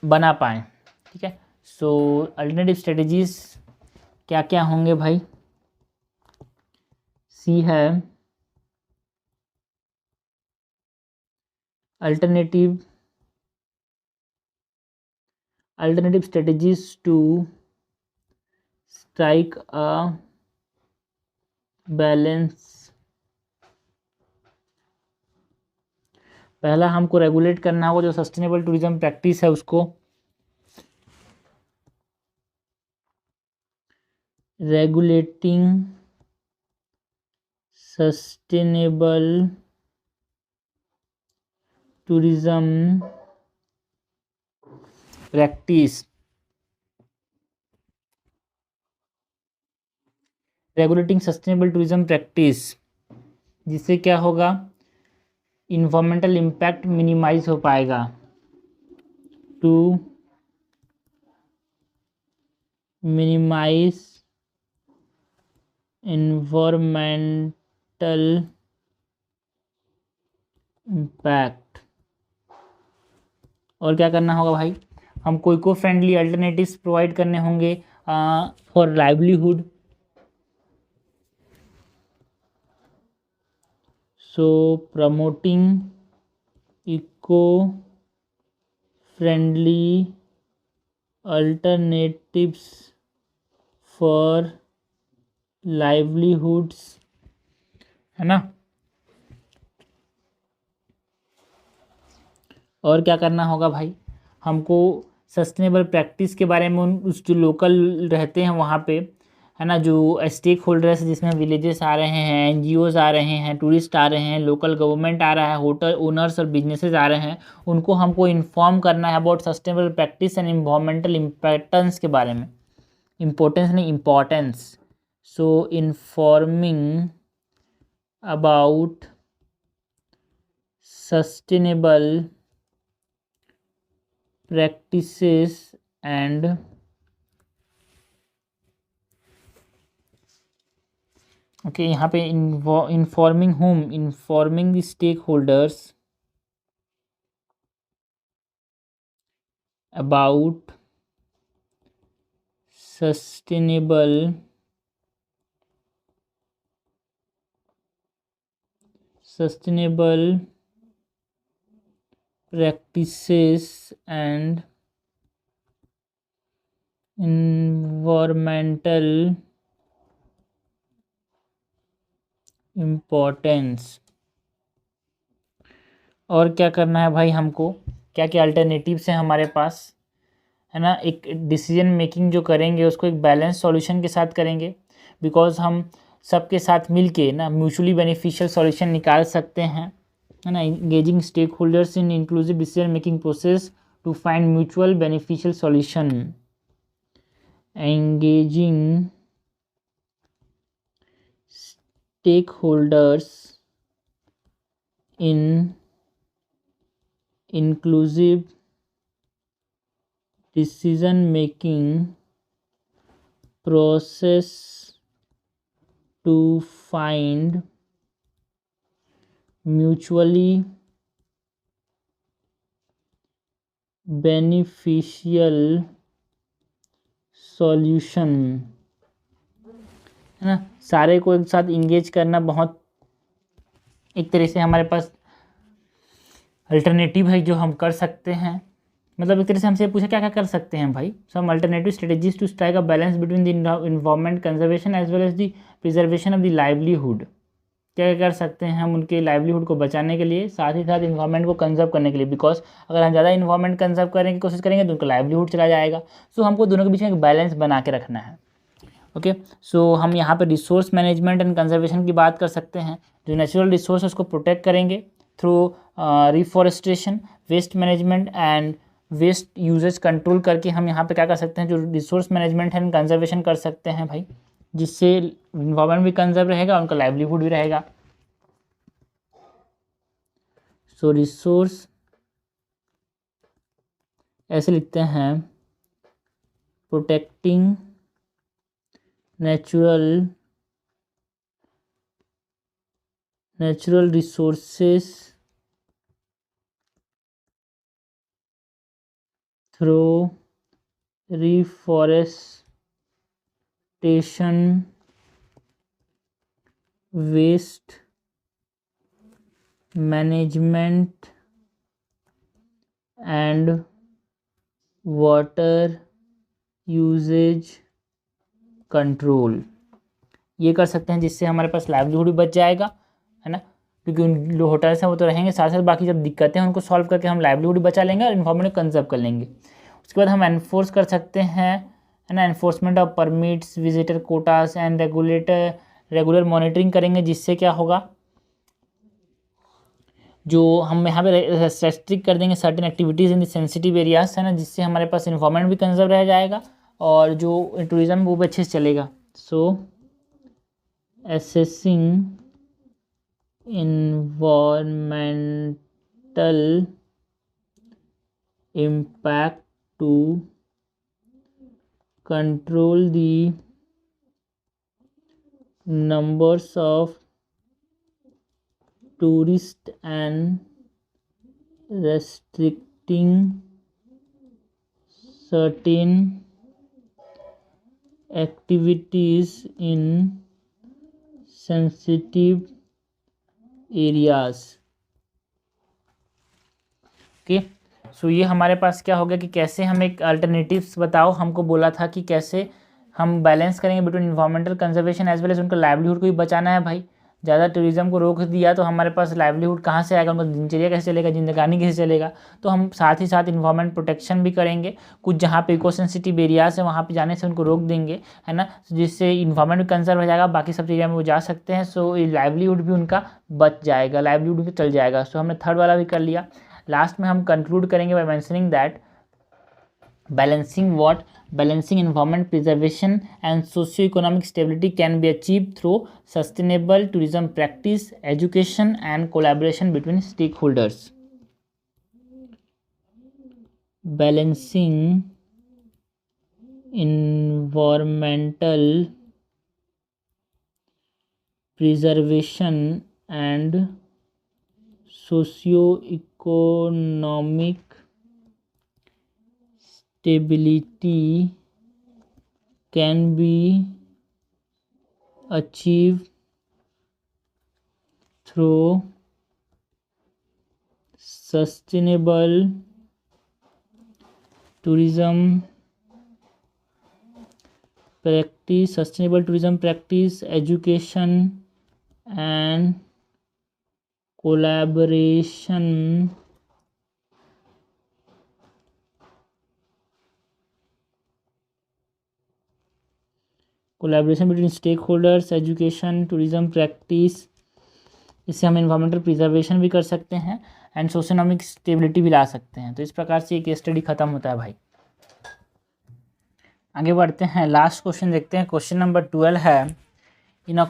बना पाएँ। ठीक है, सो अल्टरनेटिव स्ट्रेटजीज क्या क्या होंगे भाई। सी है, alternative strategies to strike a balance। पहला, हमको रेगुलेट करना होगा जो सस्टेनेबल टूरिज्म प्रैक्टिस है उसको, regulating sustainable tourism practice. Regulating sustainable tourism practice, जिससे क्या होगा, इन्वायरमेंटल इम्पैक्ट मिनिमाइज हो पाएगा। To minimise environmental impact. और क्या करना होगा भाई, हमको इको फ्रेंडली अल्टरनेटिव्स प्रोवाइड करने होंगे for livelihood. So promoting eco friendly alternatives for livelihoods, है ना। और क्या करना होगा भाई, हमको सस्टेनेबल प्रैक्टिस के बारे में उस जो लोकल रहते हैं वहाँ पे, है ना, जो स्टेक होल्डर्स जिसमें विलेजेस आ रहे हैं, एनजीओज आ रहे हैं, टूरिस्ट आ रहे हैं, लोकल गवर्नमेंट आ रहा है, होटल ओनर्स और बिजनेसेस आ रहे हैं, उनको हमको इन्फॉर्म करना है about sustainable practice and environmental importance के बारे में। इम्पोर्टेंस नहीं, importance. So informing about sustainable practices and okay यहाँ पे informing whom, informing the stakeholders about sustainable practices and environmental importance। और क्या करना है भाई, हमको क्या क्या अल्टरनेटिव्स हैं हमारे पास, है ना। एक डिसीजन मेकिंग जो करेंगे उसको एक बैलेंस सॉल्यूशन के साथ करेंगे, बिकॉज हम सबके साथ मिल के ना म्यूचुअली बेनिफिशियल सॉल्यूशन निकाल सकते हैं, है ना। Engaging stakeholders in inclusive decision making process to find mutual beneficial solution. Engaging stakeholders in inclusive decision making process to find mutually beneficial solution, है ना। सारे को एक साथ इंगेज करना बहुत एक तरह से हमारे पास अल्टरनेटिव है जो हम कर सकते हैं। मतलब एक तरह से हमसे पूछा क्या क्या कर सकते हैं भाई, some alternative strategies to strike a balance between the environment conservation as well as the preservation of the livelihood. क्या क्या कर सकते हैं हम उनके लाइवलीहुड को बचाने के लिए, साथ ही साथ इन्वायरमेंट को कंजर्व करने के लिए, बिकॉज अगर हम ज़्यादा इन्वायरमेंट कंजर्व करने की कोशिश करेंगे तो उनका लाइवलीहुड चला जाएगा। सो हमको दोनों के बीच में एक बैलेंस बना के रखना है। ओके, सो हम यहाँ पर रिसोर्स मैनेजमेंट एंड कंजर्वेशन की बात कर सकते हैं। जो नेचुरल रिसोर्स उसको प्रोटेक्ट करेंगे through reforestation, waste management and waste uses control करके हम यहाँ पे क्या कर सकते हैं, जो रिसोर्स मैनेजमेंट एंड कंजर्वेशन कर सकते हैं भाई, जिससे इन्वायरमेंट भी कंजर्व रहेगा, उनका लाइवलीहुड भी रहेगा। सो रिसोर्स ऐसे लिखते हैं, protecting natural resources through reforestation, waste management and water usage control, ये कर सकते हैं, जिससे हमारे पास लाइवलीहुड भी बच जाएगा, है ना। क्योंकि उन जो होटल्स हैं वो तो रहेंगे, साथ साथ बाकी जब दिक्कतें हैं उनको सॉल्व करके हम लाइवलीहुड भी बचा लेंगे और इन्वायरमेंट कंजर्व कर लेंगे। उसके बाद हम एनफोर्स कर सकते हैं, है ना, enforcement of permits, visitor quotas and regular monitoring करेंगे, जिससे क्या होगा, जो हम यहाँ पे रेस्ट्रिक्ट कर देंगे certain activities in the sensitive areas, है ना, जिससे हमारे पास इन्वायरमेंट भी कंजर्व रह जाएगा और जो टूरिज़्म वो भी अच्छे से चलेगा। So assessing environmental impact to control the numbers of tourists and restricting certain activities in sensitive areas। Okay, so ये हमारे पास क्या हो गया कि कैसे हम एक अल्टरनेटिव्स बताओ, हमको बोला था कि कैसे हम बैलेंस करेंगे between environmental conservation as well as उनका लाइवलीहुड को भी बचाना है भाई। ज़्यादा टूरिज्म को रोक दिया तो हमारे पास लाइवलीहुड कहाँ से आएगा, उनका दिनचर्या कैसे चलेगा, जिंदगानी कैसे चलेगा। तो हम साथ ही साथ इन्वायरमेंट प्रोटेक्शन भी करेंगे, कुछ जहाँ पे इको सेंसिटिव एरियाज है वहाँ पे जाने से उनको रोक देंगे, है ना, जिससे इन्वायरमेंट कंजर्व हो जाएगा, बाकी सब एरिया में वो जा सकते हैं। सो लाइवलीहुड भी उनका बच जाएगा, लाइवलीहुड भी चल जाएगा। सो हमने थर्ड वाला भी कर लिया। लास्ट में हम कंक्लूड करेंगे by mentioning that balancing environment preservation and socio-economic stability can be achieved through sustainable tourism practice, education and collaboration between stakeholders. Balancing environmental preservation and socio-economic stability can be achieved through sustainable tourism practice, education and collaboration between stakeholders, education, tourism practice. इससे हम environmental preservation भी कर सकते हैं and सोशियोइकोनॉमिक stability भी ला सकते हैं। तो इस प्रकार से एक स्टडी खत्म होता है भाई। आगे बढ़ते हैं, लास्ट क्वेश्चन देखते हैं। क्वेश्चन नंबर 12 है, in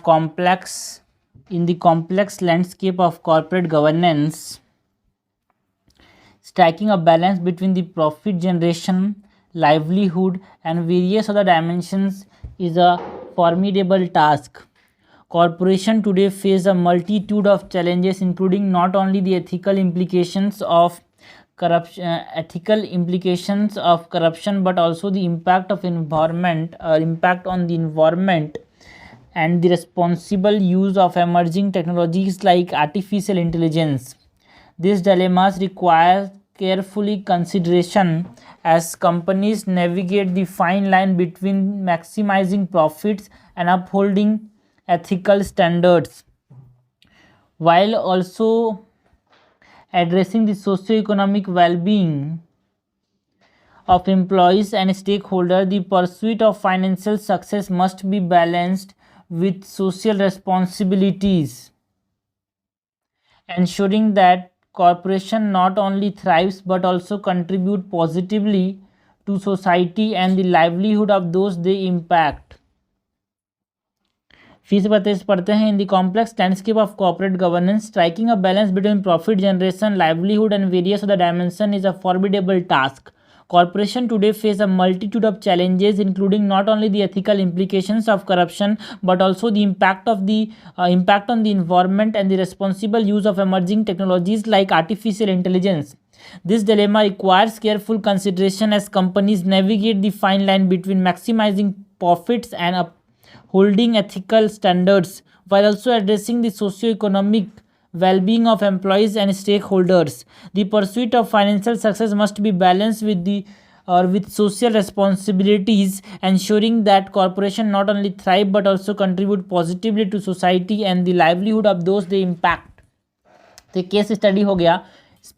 the complex landscape of corporate governance striking a balance between the profit generation, livelihood and various other dimensions is a formidable task. Corporations today face a multitude of challenges, including not only the ethical implications of corruption, but also the impact on the environment and the responsible use of emerging technologies like artificial intelligence. These dilemmas require carefully consideration as companies navigate the fine line between maximizing profits and upholding ethical standards, while also addressing the socio-economic well-being of employees and stakeholders. The pursuit of financial success must be balanced with social responsibilities, ensuring that corporation not only thrives but also contribute positively to society and the livelihood of those they impact. फिर से पढ़ते हैं, in the complex landscape of corporate governance striking a balance between profit generation, livelihood and various other dimension is a formidable task. Corporations today face a multitude of challenges, including not only the ethical implications of corruption, but also the impact on the environment and the responsible use of emerging technologies like artificial intelligence. This dilemma requires careful consideration as companies navigate the fine line between maximizing profits and upholding ethical standards, while also addressing the socio-economic well-being of employees and stakeholders. The pursuit of financial success must be balanced with social responsibilities, ensuring that corporations not only thrive but also contribute positively to society and the livelihood of those they impact. तो case study हो गया।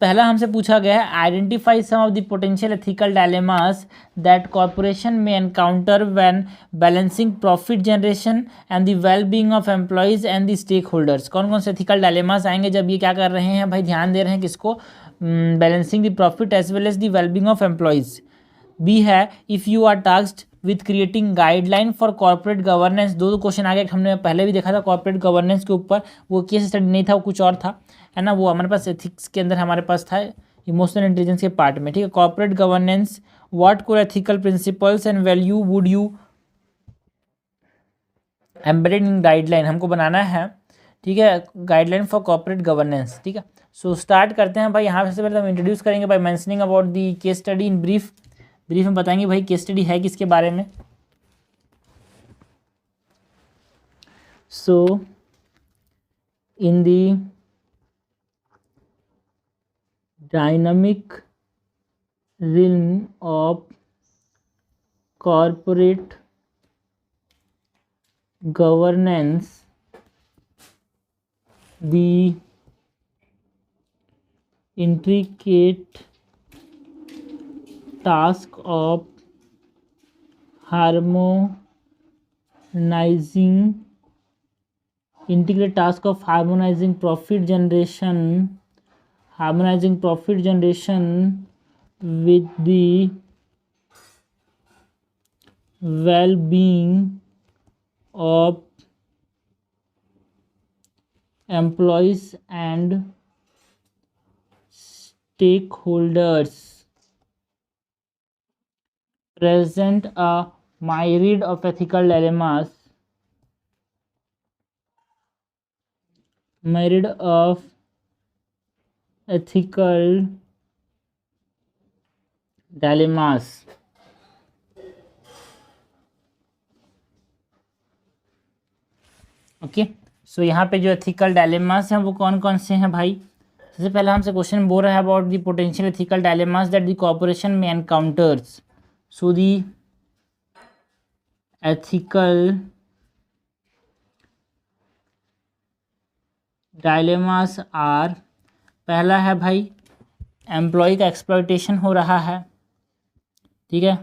पहला हमसे पूछा गया है, identify some of the potential ethical dilemmas that corporation may encounter when balancing profit generation and the well being of employees and the stakeholders. कौन कौन से एथिकल डायलेमास आएंगे जब ये क्या कर रहे हैं भाई, ध्यान दे रहे हैं किसको, balancing the profit as well as the well being of employees. B है, if you are tasked with creating guideline for corporate governance. दो क्वेश्चन आ गए, हमने पहले भी देखा था कॉर्पोरेट गवर्नेंस के ऊपर, वो केस स्टडी नहीं था, वो कुछ और था, है ना, वो हमारे पास एथिक्स के अंदर हमारे पास था इमोशनल इंटेलिजेंस के पार्ट में, ठीक है। Corporate governance, what core ethical principles and value would you embedded in guideline, हमको बनाना है, ठीक है, गाइडलाइन फॉर कॉर्पोरेट गवर्नेंस, ठीक है। सो स्टार्ट करते हैं भाई। यहाँ से पहले हम इंट्रोड्यूस करेंगे by mentioning about the case study in brief में बताएंगे भाई केस स्टडी है किसके बारे में। So in the dynamic realm of corporate governance, the intricate task of harmonizing profit generation with the well-being of employees and stakeholders, present a myriad of ethical dilemmas okay. So यहाँ पे जो ethical dilemmas हैं वो कौन कौन से हैं भाई? सबसे पहले हमसे क्वेश्चन बोल रहा है about the potential ethical dilemmas that the corporation may encounters. So the ethical dilemmas are, पहला है भाई एम्प्लॉय का एक्सप्लॉयटेशन हो रहा है, ठीक है,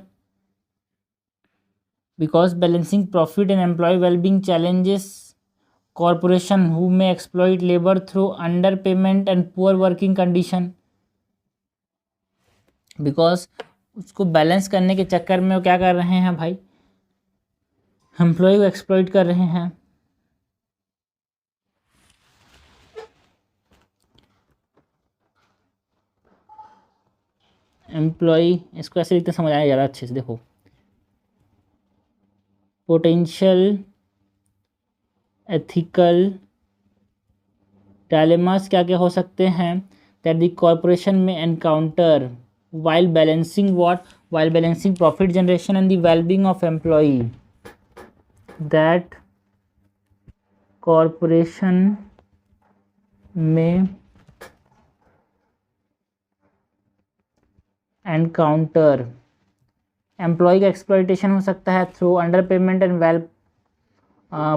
because balancing profit and employee wellbeing challenges corporation who may exploit labor through underpayment and poor working condition, because उसको बैलेंस करने के चक्कर में वो क्या कर रहे हैं भाई, एम्प्लॉय को एक्सप्लॉइट कर रहे हैं। एम्प्लॉय, इसको ऐसे लिखते समझ आया ज़्यादा अच्छे से, देखो पोटेंशियल एथिकल डायलेमास क्या क्या हो सकते हैं, that the corporation may encounter while balancing profit generation and the well-being of employee, that corporation में एनकाउंटर एम्प्लॉय का एक्सप्लॉयटेशन हो सकता है through underpayment and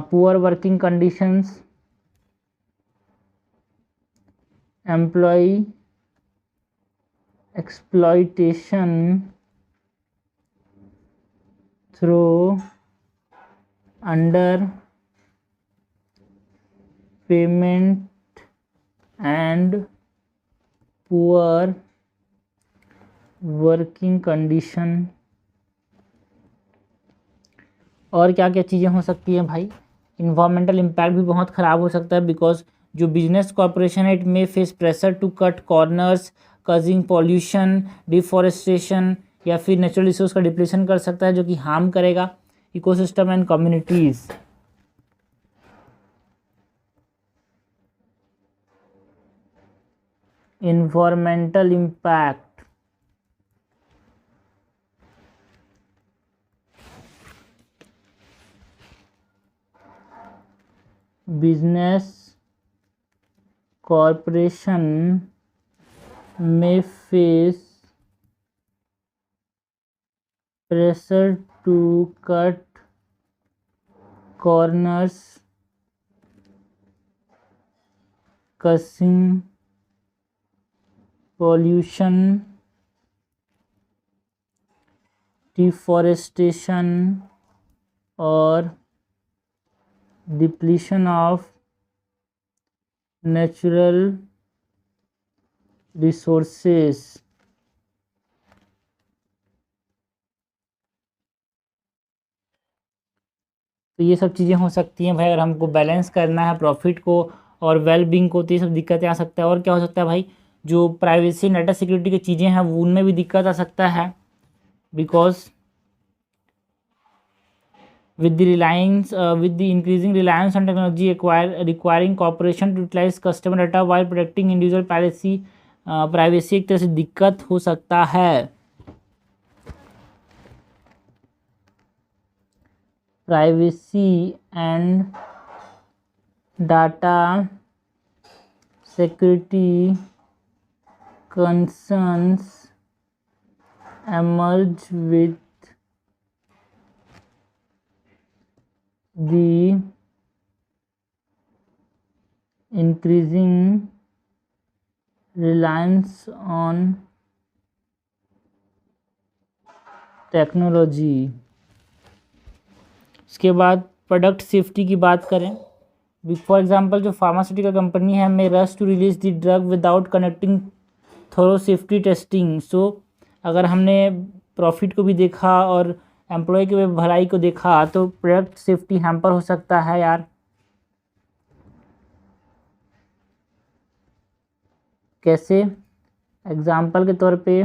poor working conditions, employee exploitation through under payment and poor working condition। और क्या क्या चीज़ें हो सकती हैं भाई, इन्वायरमेंटल इम्पैक्ट भी बहुत ख़राब हो सकता है, बिकॉज जो बिजनेस कॉर्पोरेशन है it may face pressure to cut corners causing pollution, deforestation, या फिर नेचुरल रिसोर्स का डिप्लीशन कर सकता है जो कि हार्म करेगा ecosystem and communities. Environmental impact, business corporation may face pressure to cut corners causing pollution, deforestation और depletion of natural रिसोर्सेस। तो ये सब चीज़ें हो सकती हैं भाई, अगर हमको बैलेंस करना है प्रॉफिट को और वेलबींग को, तो ये सब दिक्कतें आ सकता है। और क्या हो सकता है भाई, जो प्राइवेसी डाटा सिक्योरिटी की चीज़ें हैं वो उनमें भी दिक्कत आ सकता है, because with the increasing reliance on technology requiring corporation to utilize customer data while protecting individual privacy एक तरह से दिक्कत हो सकता है। Privacy and data security concerns emerge with the increasing reliance on technology. इसके बाद प्रोडक्ट सेफ्टी की बात करें, फॉर एग्जांपल जो फार्मास्यूटिकल कंपनी है may rush to release the drug without conducting thorough safety testing. So अगर हमने प्रॉफिट को भी देखा और एम्प्लॉय की भलाई को देखा तो प्रोडक्ट सेफ्टी हैम्पर हो सकता है यार। कैसे? एग्जाम्पल के तौर पे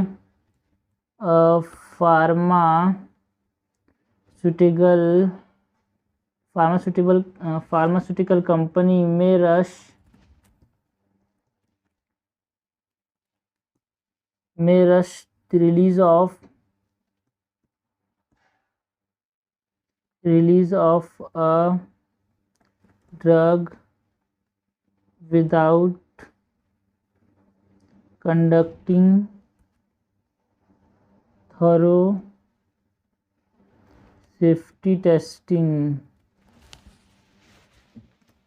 फार्मास्यूटिकल कंपनी में rush the release of a drug without conducting thorough safety testing।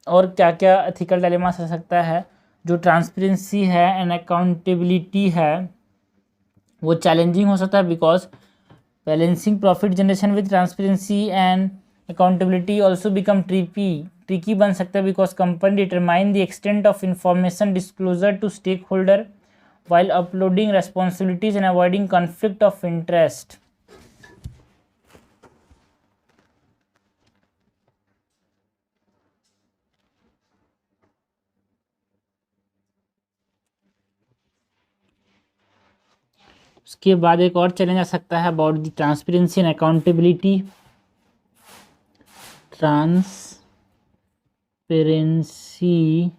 और क्या क्या एथिकल डायलेमास आ सकता है? जो ट्रांसपेरेंसी है एंड अकाउंटेबिलिटी है वो चैलेंजिंग हो सकता है, because balancing profit generation with transparency and accountability also become tricky बन सकता है, because company determine the extent of information disclosure to stakeholder while uploading responsibilities and avoiding conflict of interest। उसके बाद एक और चैलेंज आ सकता है about the transparency and accountability. Transparency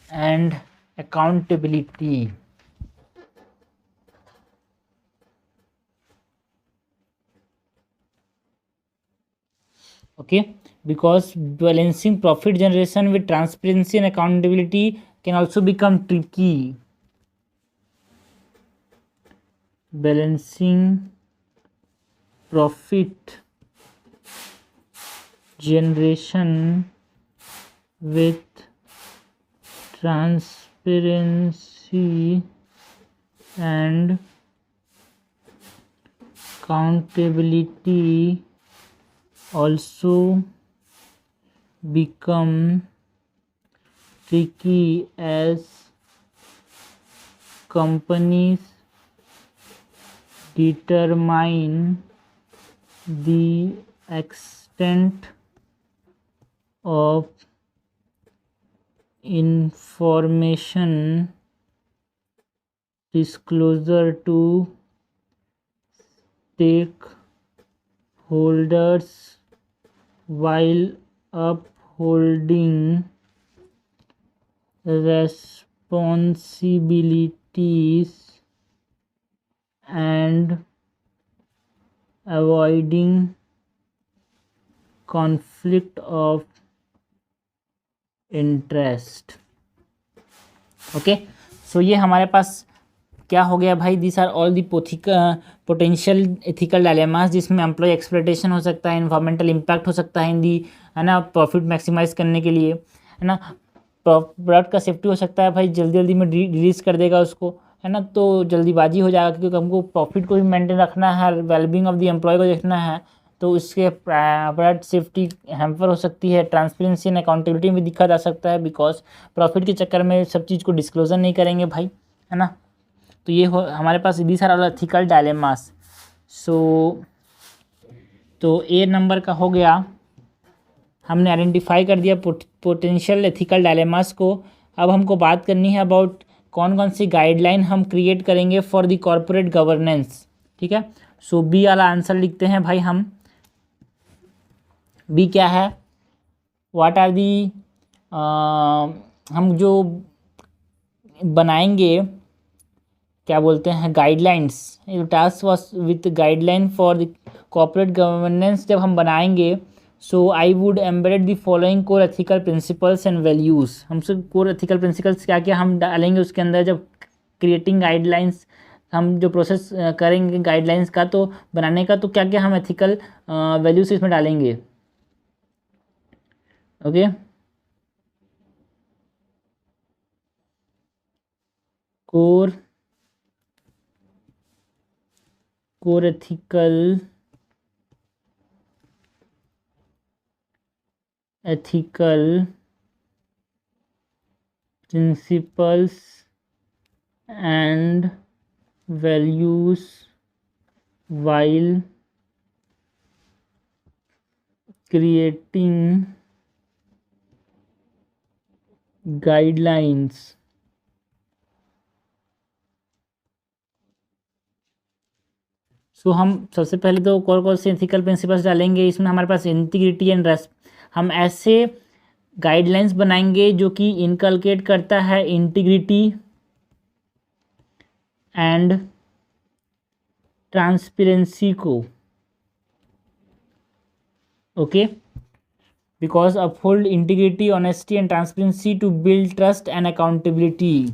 and accountability। Okay, because balancing profit generation with transparency and accountability can also become tricky। Balancing profit generation with transparency and accountability also become tricky as companies determine the extent of information disclosure to stakeholders while upholding responsibilities and avoiding conflict of interest. Okay, so ये हमारे पास क्या हो गया भाई? These are all the potential ethical dilemmas जिसमें employee exploitation हो सकता है, इन्वायरमेंटल इम्पैक्ट हो सकता है इन दी, है ना, प्रॉफिट मैक्सिमाइज करने के लिए, है ना, प्रोडक्ट का सेफ्टी हो सकता है भाई जल्दी जल्दी में रिलीज कर देगा उसको, है ना, तो जल्दीबाजी हो जाएगा क्योंकि हमको प्रॉफिट को भी मेंटेन रखना है, वेलबींग ऑफ द एम्प्लॉय को देखना है, तो इसके प्रोडक्ट सेफ्टी हैम्पर हो सकती है। ट्रांसपेरेंसी एंड अकाउंटेबिलिटी में दिखा जा सकता है बिकॉज प्रॉफिट के चक्कर में सब चीज़ को डिस्क्लोजर नहीं करेंगे भाई, है ना। तो ये हमारे पास these are all ethical dilemmas. So तो ए नंबर का हो गया, हमने आइडेंटिफाई कर दिया पोटेंशियल एथिकल डायलेमास को। अब हमको बात करनी है अबाउट कौन कौन सी गाइडलाइन हम क्रिएट करेंगे फॉर द कॉर्पोरेट गवर्नेंस। ठीक है, सो बी वाला आंसर लिखते हैं भाई हम। बी क्या है? व्हाट आर दी हम जो बनाएंगे क्या बोलते हैं guidelines, task was with guideline for the corporate governance जब हम बनाएंगे, so I would embed the following core ethical principles and values. हमसे कोर एथिकल प्रिंसिपल्स क्या क्या हम डालेंगे उसके अंदर जब क्रिएटिंग गाइडलाइंस हम जो प्रोसेस करेंगे गाइडलाइंस का तो बनाने का, तो क्या क्या हम एथिकल वैल्यूज इसमें डालेंगे। Okay, core ethical principles and values while creating guidelines। सो हम सबसे पहले तो कौन कौन से एथिकल प्रिंसिपल्स डालेंगे इसमें, हमारे पास इंटीग्रिटी एंड रेस्ट। हम ऐसे गाइडलाइंस बनाएंगे जो कि इनकलकेट करता है इंटीग्रिटी एंड ट्रांसपेरेंसी को। Okay, because uphold integrity, honesty and transparency to build trust and accountability.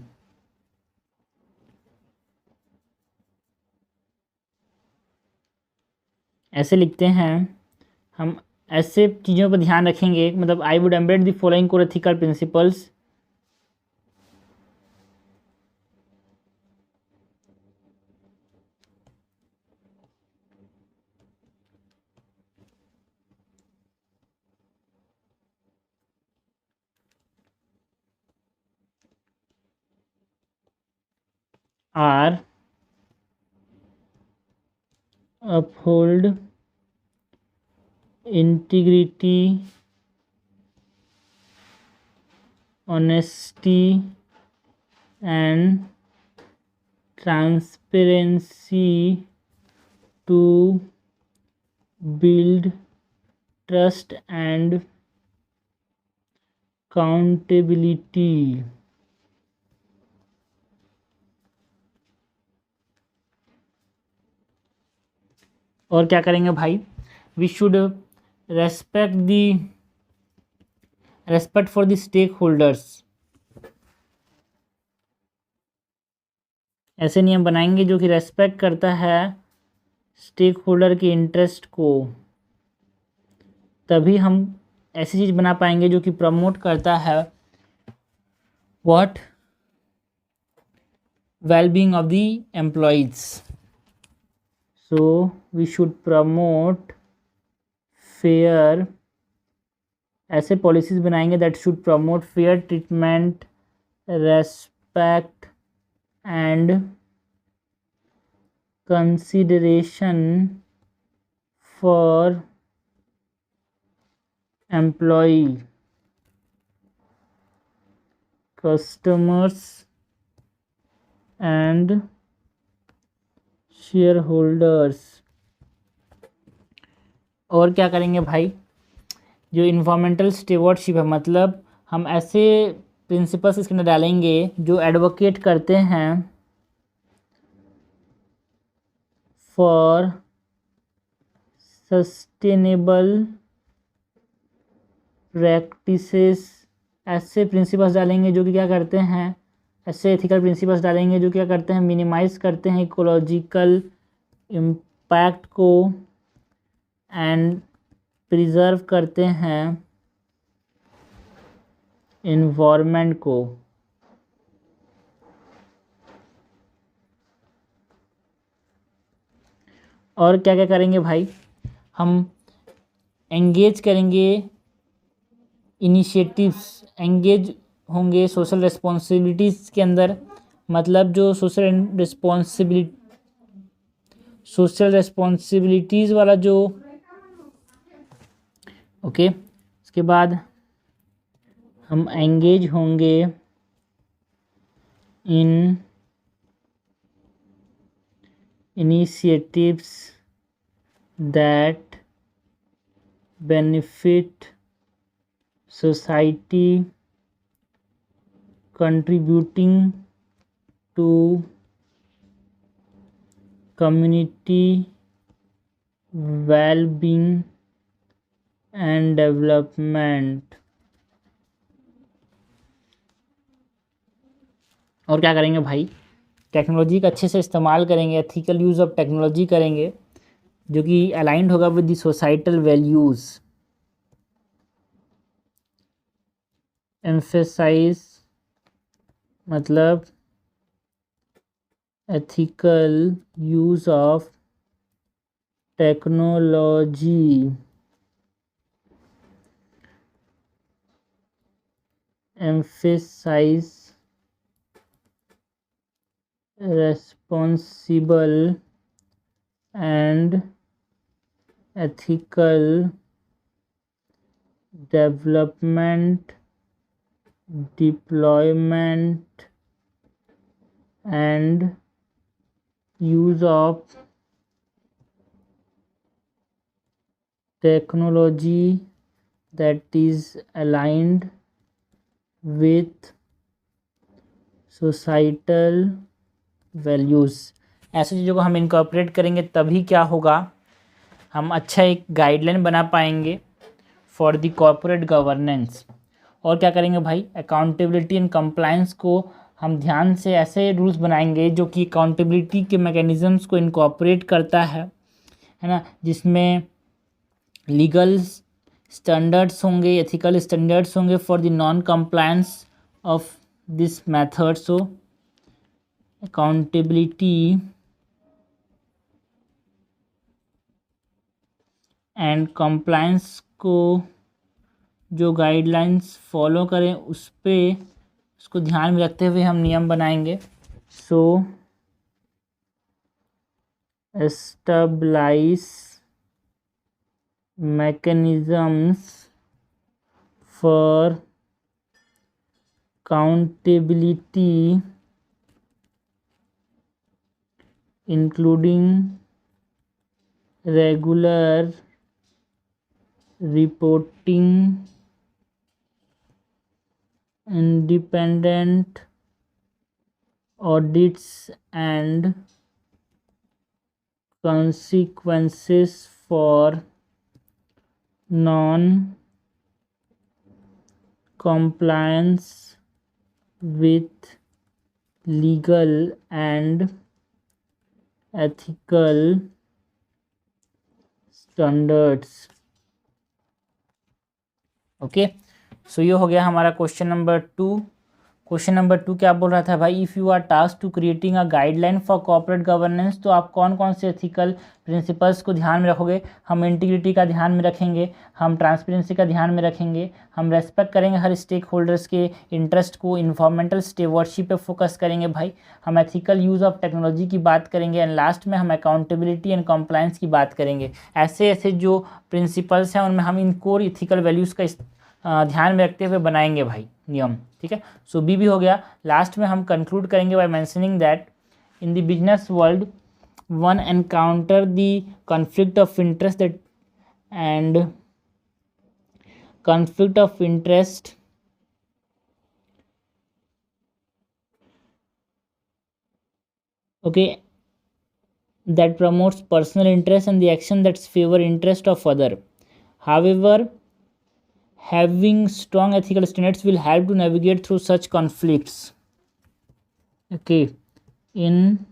ऐसे लिखते हैं हम, ऐसे चीज़ों पर ध्यान रखेंगे। मतलब I would embed the following core ethical principles. Are uphold integrity, honesty and transparency to build trust and accountability। और क्या करेंगे भाई, we should respect for the stakeholders. ऐसे नियम बनाएंगे जो कि रेस्पेक्ट करता है स्टेक होल्डर के इंटरेस्ट को, तभी हम ऐसी चीज़ बना पाएंगे जो कि प्रमोट करता है what wellbeing of the employees. So we should promote fair, ऐसे पॉलिसीज बनाएंगे that should promote fair treatment, respect and consideration for employee, customers and shareholders. और क्या करेंगे भाई, जो इन्वायरमेंटल स्टीवर्डशिप है, मतलब हम ऐसे प्रिंसिपल्स इसके अंदर डालेंगे जो एडवोकेट करते हैं फॉर सस्टेनेबल प्रैक्टिसेस। ऐसे प्रिंसिपल्स डालेंगे जो कि क्या करते हैं, ऐसे एथिकल प्रिंसिपल्स डालेंगे जो क्या करते हैं, मिनिमाइज करते हैं इकोलॉजिकल इम्पैक्ट को एंड प्रिजर्व करते हैं इन्वायरमेंट को। और क्या क्या करेंगे भाई, हम एंगेज करेंगे इनिशिएटिव्स, एंगेज होंगे सोशल रिस्पॉन्सिबिलिटीज़ के अंदर। मतलब जो सोशल रिस्पॉन्सिबिलिटीज़ वाला जो, ओके, उसके बाद हम एंगेज होंगे in initiatives that benefit society, contributing to community well-being and development। और क्या करेंगे भाई, टेक्नोलॉजी का अच्छे से इस्तेमाल करेंगे, एथिकल यूज़ ऑफ टेक्नोलॉजी करेंगे जो कि अलाइंड होगा with the societal values. Emphasize मतलब ethical use of technology, emphasize responsible and ethical development, deployment and use of technology that is aligned with societal values। ऐसी चीज़ों को हम इनकॉर्पोरेट करेंगे तभी क्या होगा, हम अच्छा एक गाइडलाइन बना पाएंगे फॉर द कॉर्पोरेट गवर्नेंस। और क्या करेंगे भाई, अकाउंटेबिलिटी एंड कंप्लायंस को हम ध्यान से ऐसे रूल्स बनाएंगे जो कि अकाउंटेबिलिटी के मैकेनिज़म्स को इनकॉर्पोरेट करता है ना, जिसमें लीगल स्टैंडर्ड्स होंगे, एथिकल स्टैंडर्ड्स होंगे for the non compliance of this method. So accountability and compliance को जो गाइडलाइंस फॉलो करें उस पे उसको ध्यान में रखते हुए हम नियम बनाएंगे। सो establish mechanisms for accountability including regular reporting, independent audits and consequences for non-compliance with legal and ethical standards। Okay, so ये हो गया हमारा क्वेश्चन नंबर 2। क्वेश्चन नंबर 2 क्या बोल रहा था भाई, if you are task to creating a guideline for corporate governance, तो आप कौन कौन से एथिकल प्रिंसिपल्स को ध्यान में रखोगे। हम इंटीग्रिटी का ध्यान में रखेंगे, हम ट्रांसपेरेंसी का ध्यान में रखेंगे, हम रेस्पेक्ट करेंगे हर स्टेक होल्डर्स के इंटरेस्ट को, इन्वायरमेंटल स्टेवर्डशिप पे फोकस करेंगे भाई, हम एथिकल यूज़ ऑफ टेक्नोलॉजी की बात करेंगे एंड लास्ट में हम अकाउंटेबिलिटी एंड कंप्लायंस की बात करेंगे। ऐसे ऐसे जो प्रिंसिपल्स हैं उनमें हम इन कोर इथिकल वैल्यूज़ का ध्यान में रखते हुए बनाएंगे भाई नियम। ठीक है, सो बी भी हो गया। लास्ट में हम कंक्लूड करेंगे by mentioning that in the business world one encounter the conflict of interest that and conflict of interest okay that promotes personal interest and the action that's favor interest of other. However, having strong ethical standards will help to navigate through such conflicts। okay, in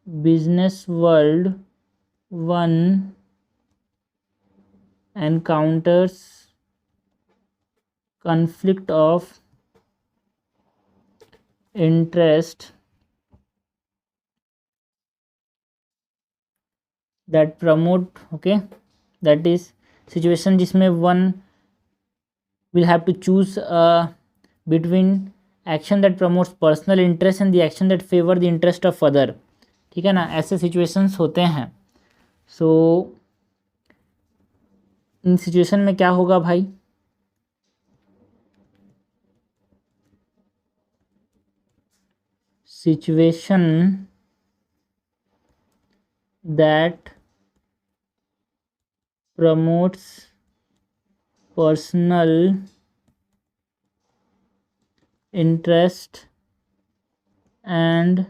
business world one encounters conflict of interest that promote that is situation जिसमें one will have to choose between action that promotes personal interest and the action that favor the interest of other। ठीक है ना, ऐसे situations होते हैं। so इन situation में क्या होगा भाई, situation that promotes personal interest and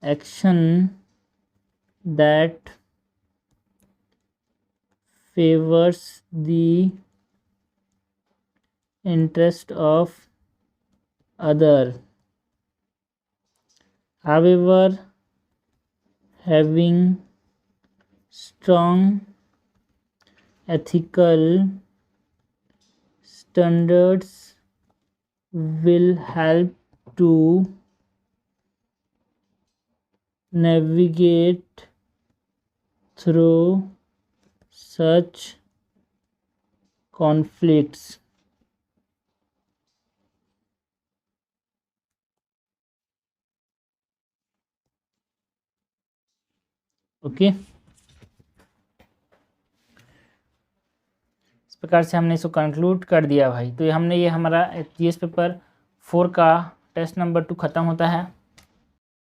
action that favors the interest of other। However, having strong ethical standards will help to navigate through such conflicts. Okay, इस प्रकार से हमने इसको कंक्लूड कर दिया भाई। तो ये हमने ये हमारा जीएस पेपर 4 का टेस्ट नंबर 2 ख़त्म होता है।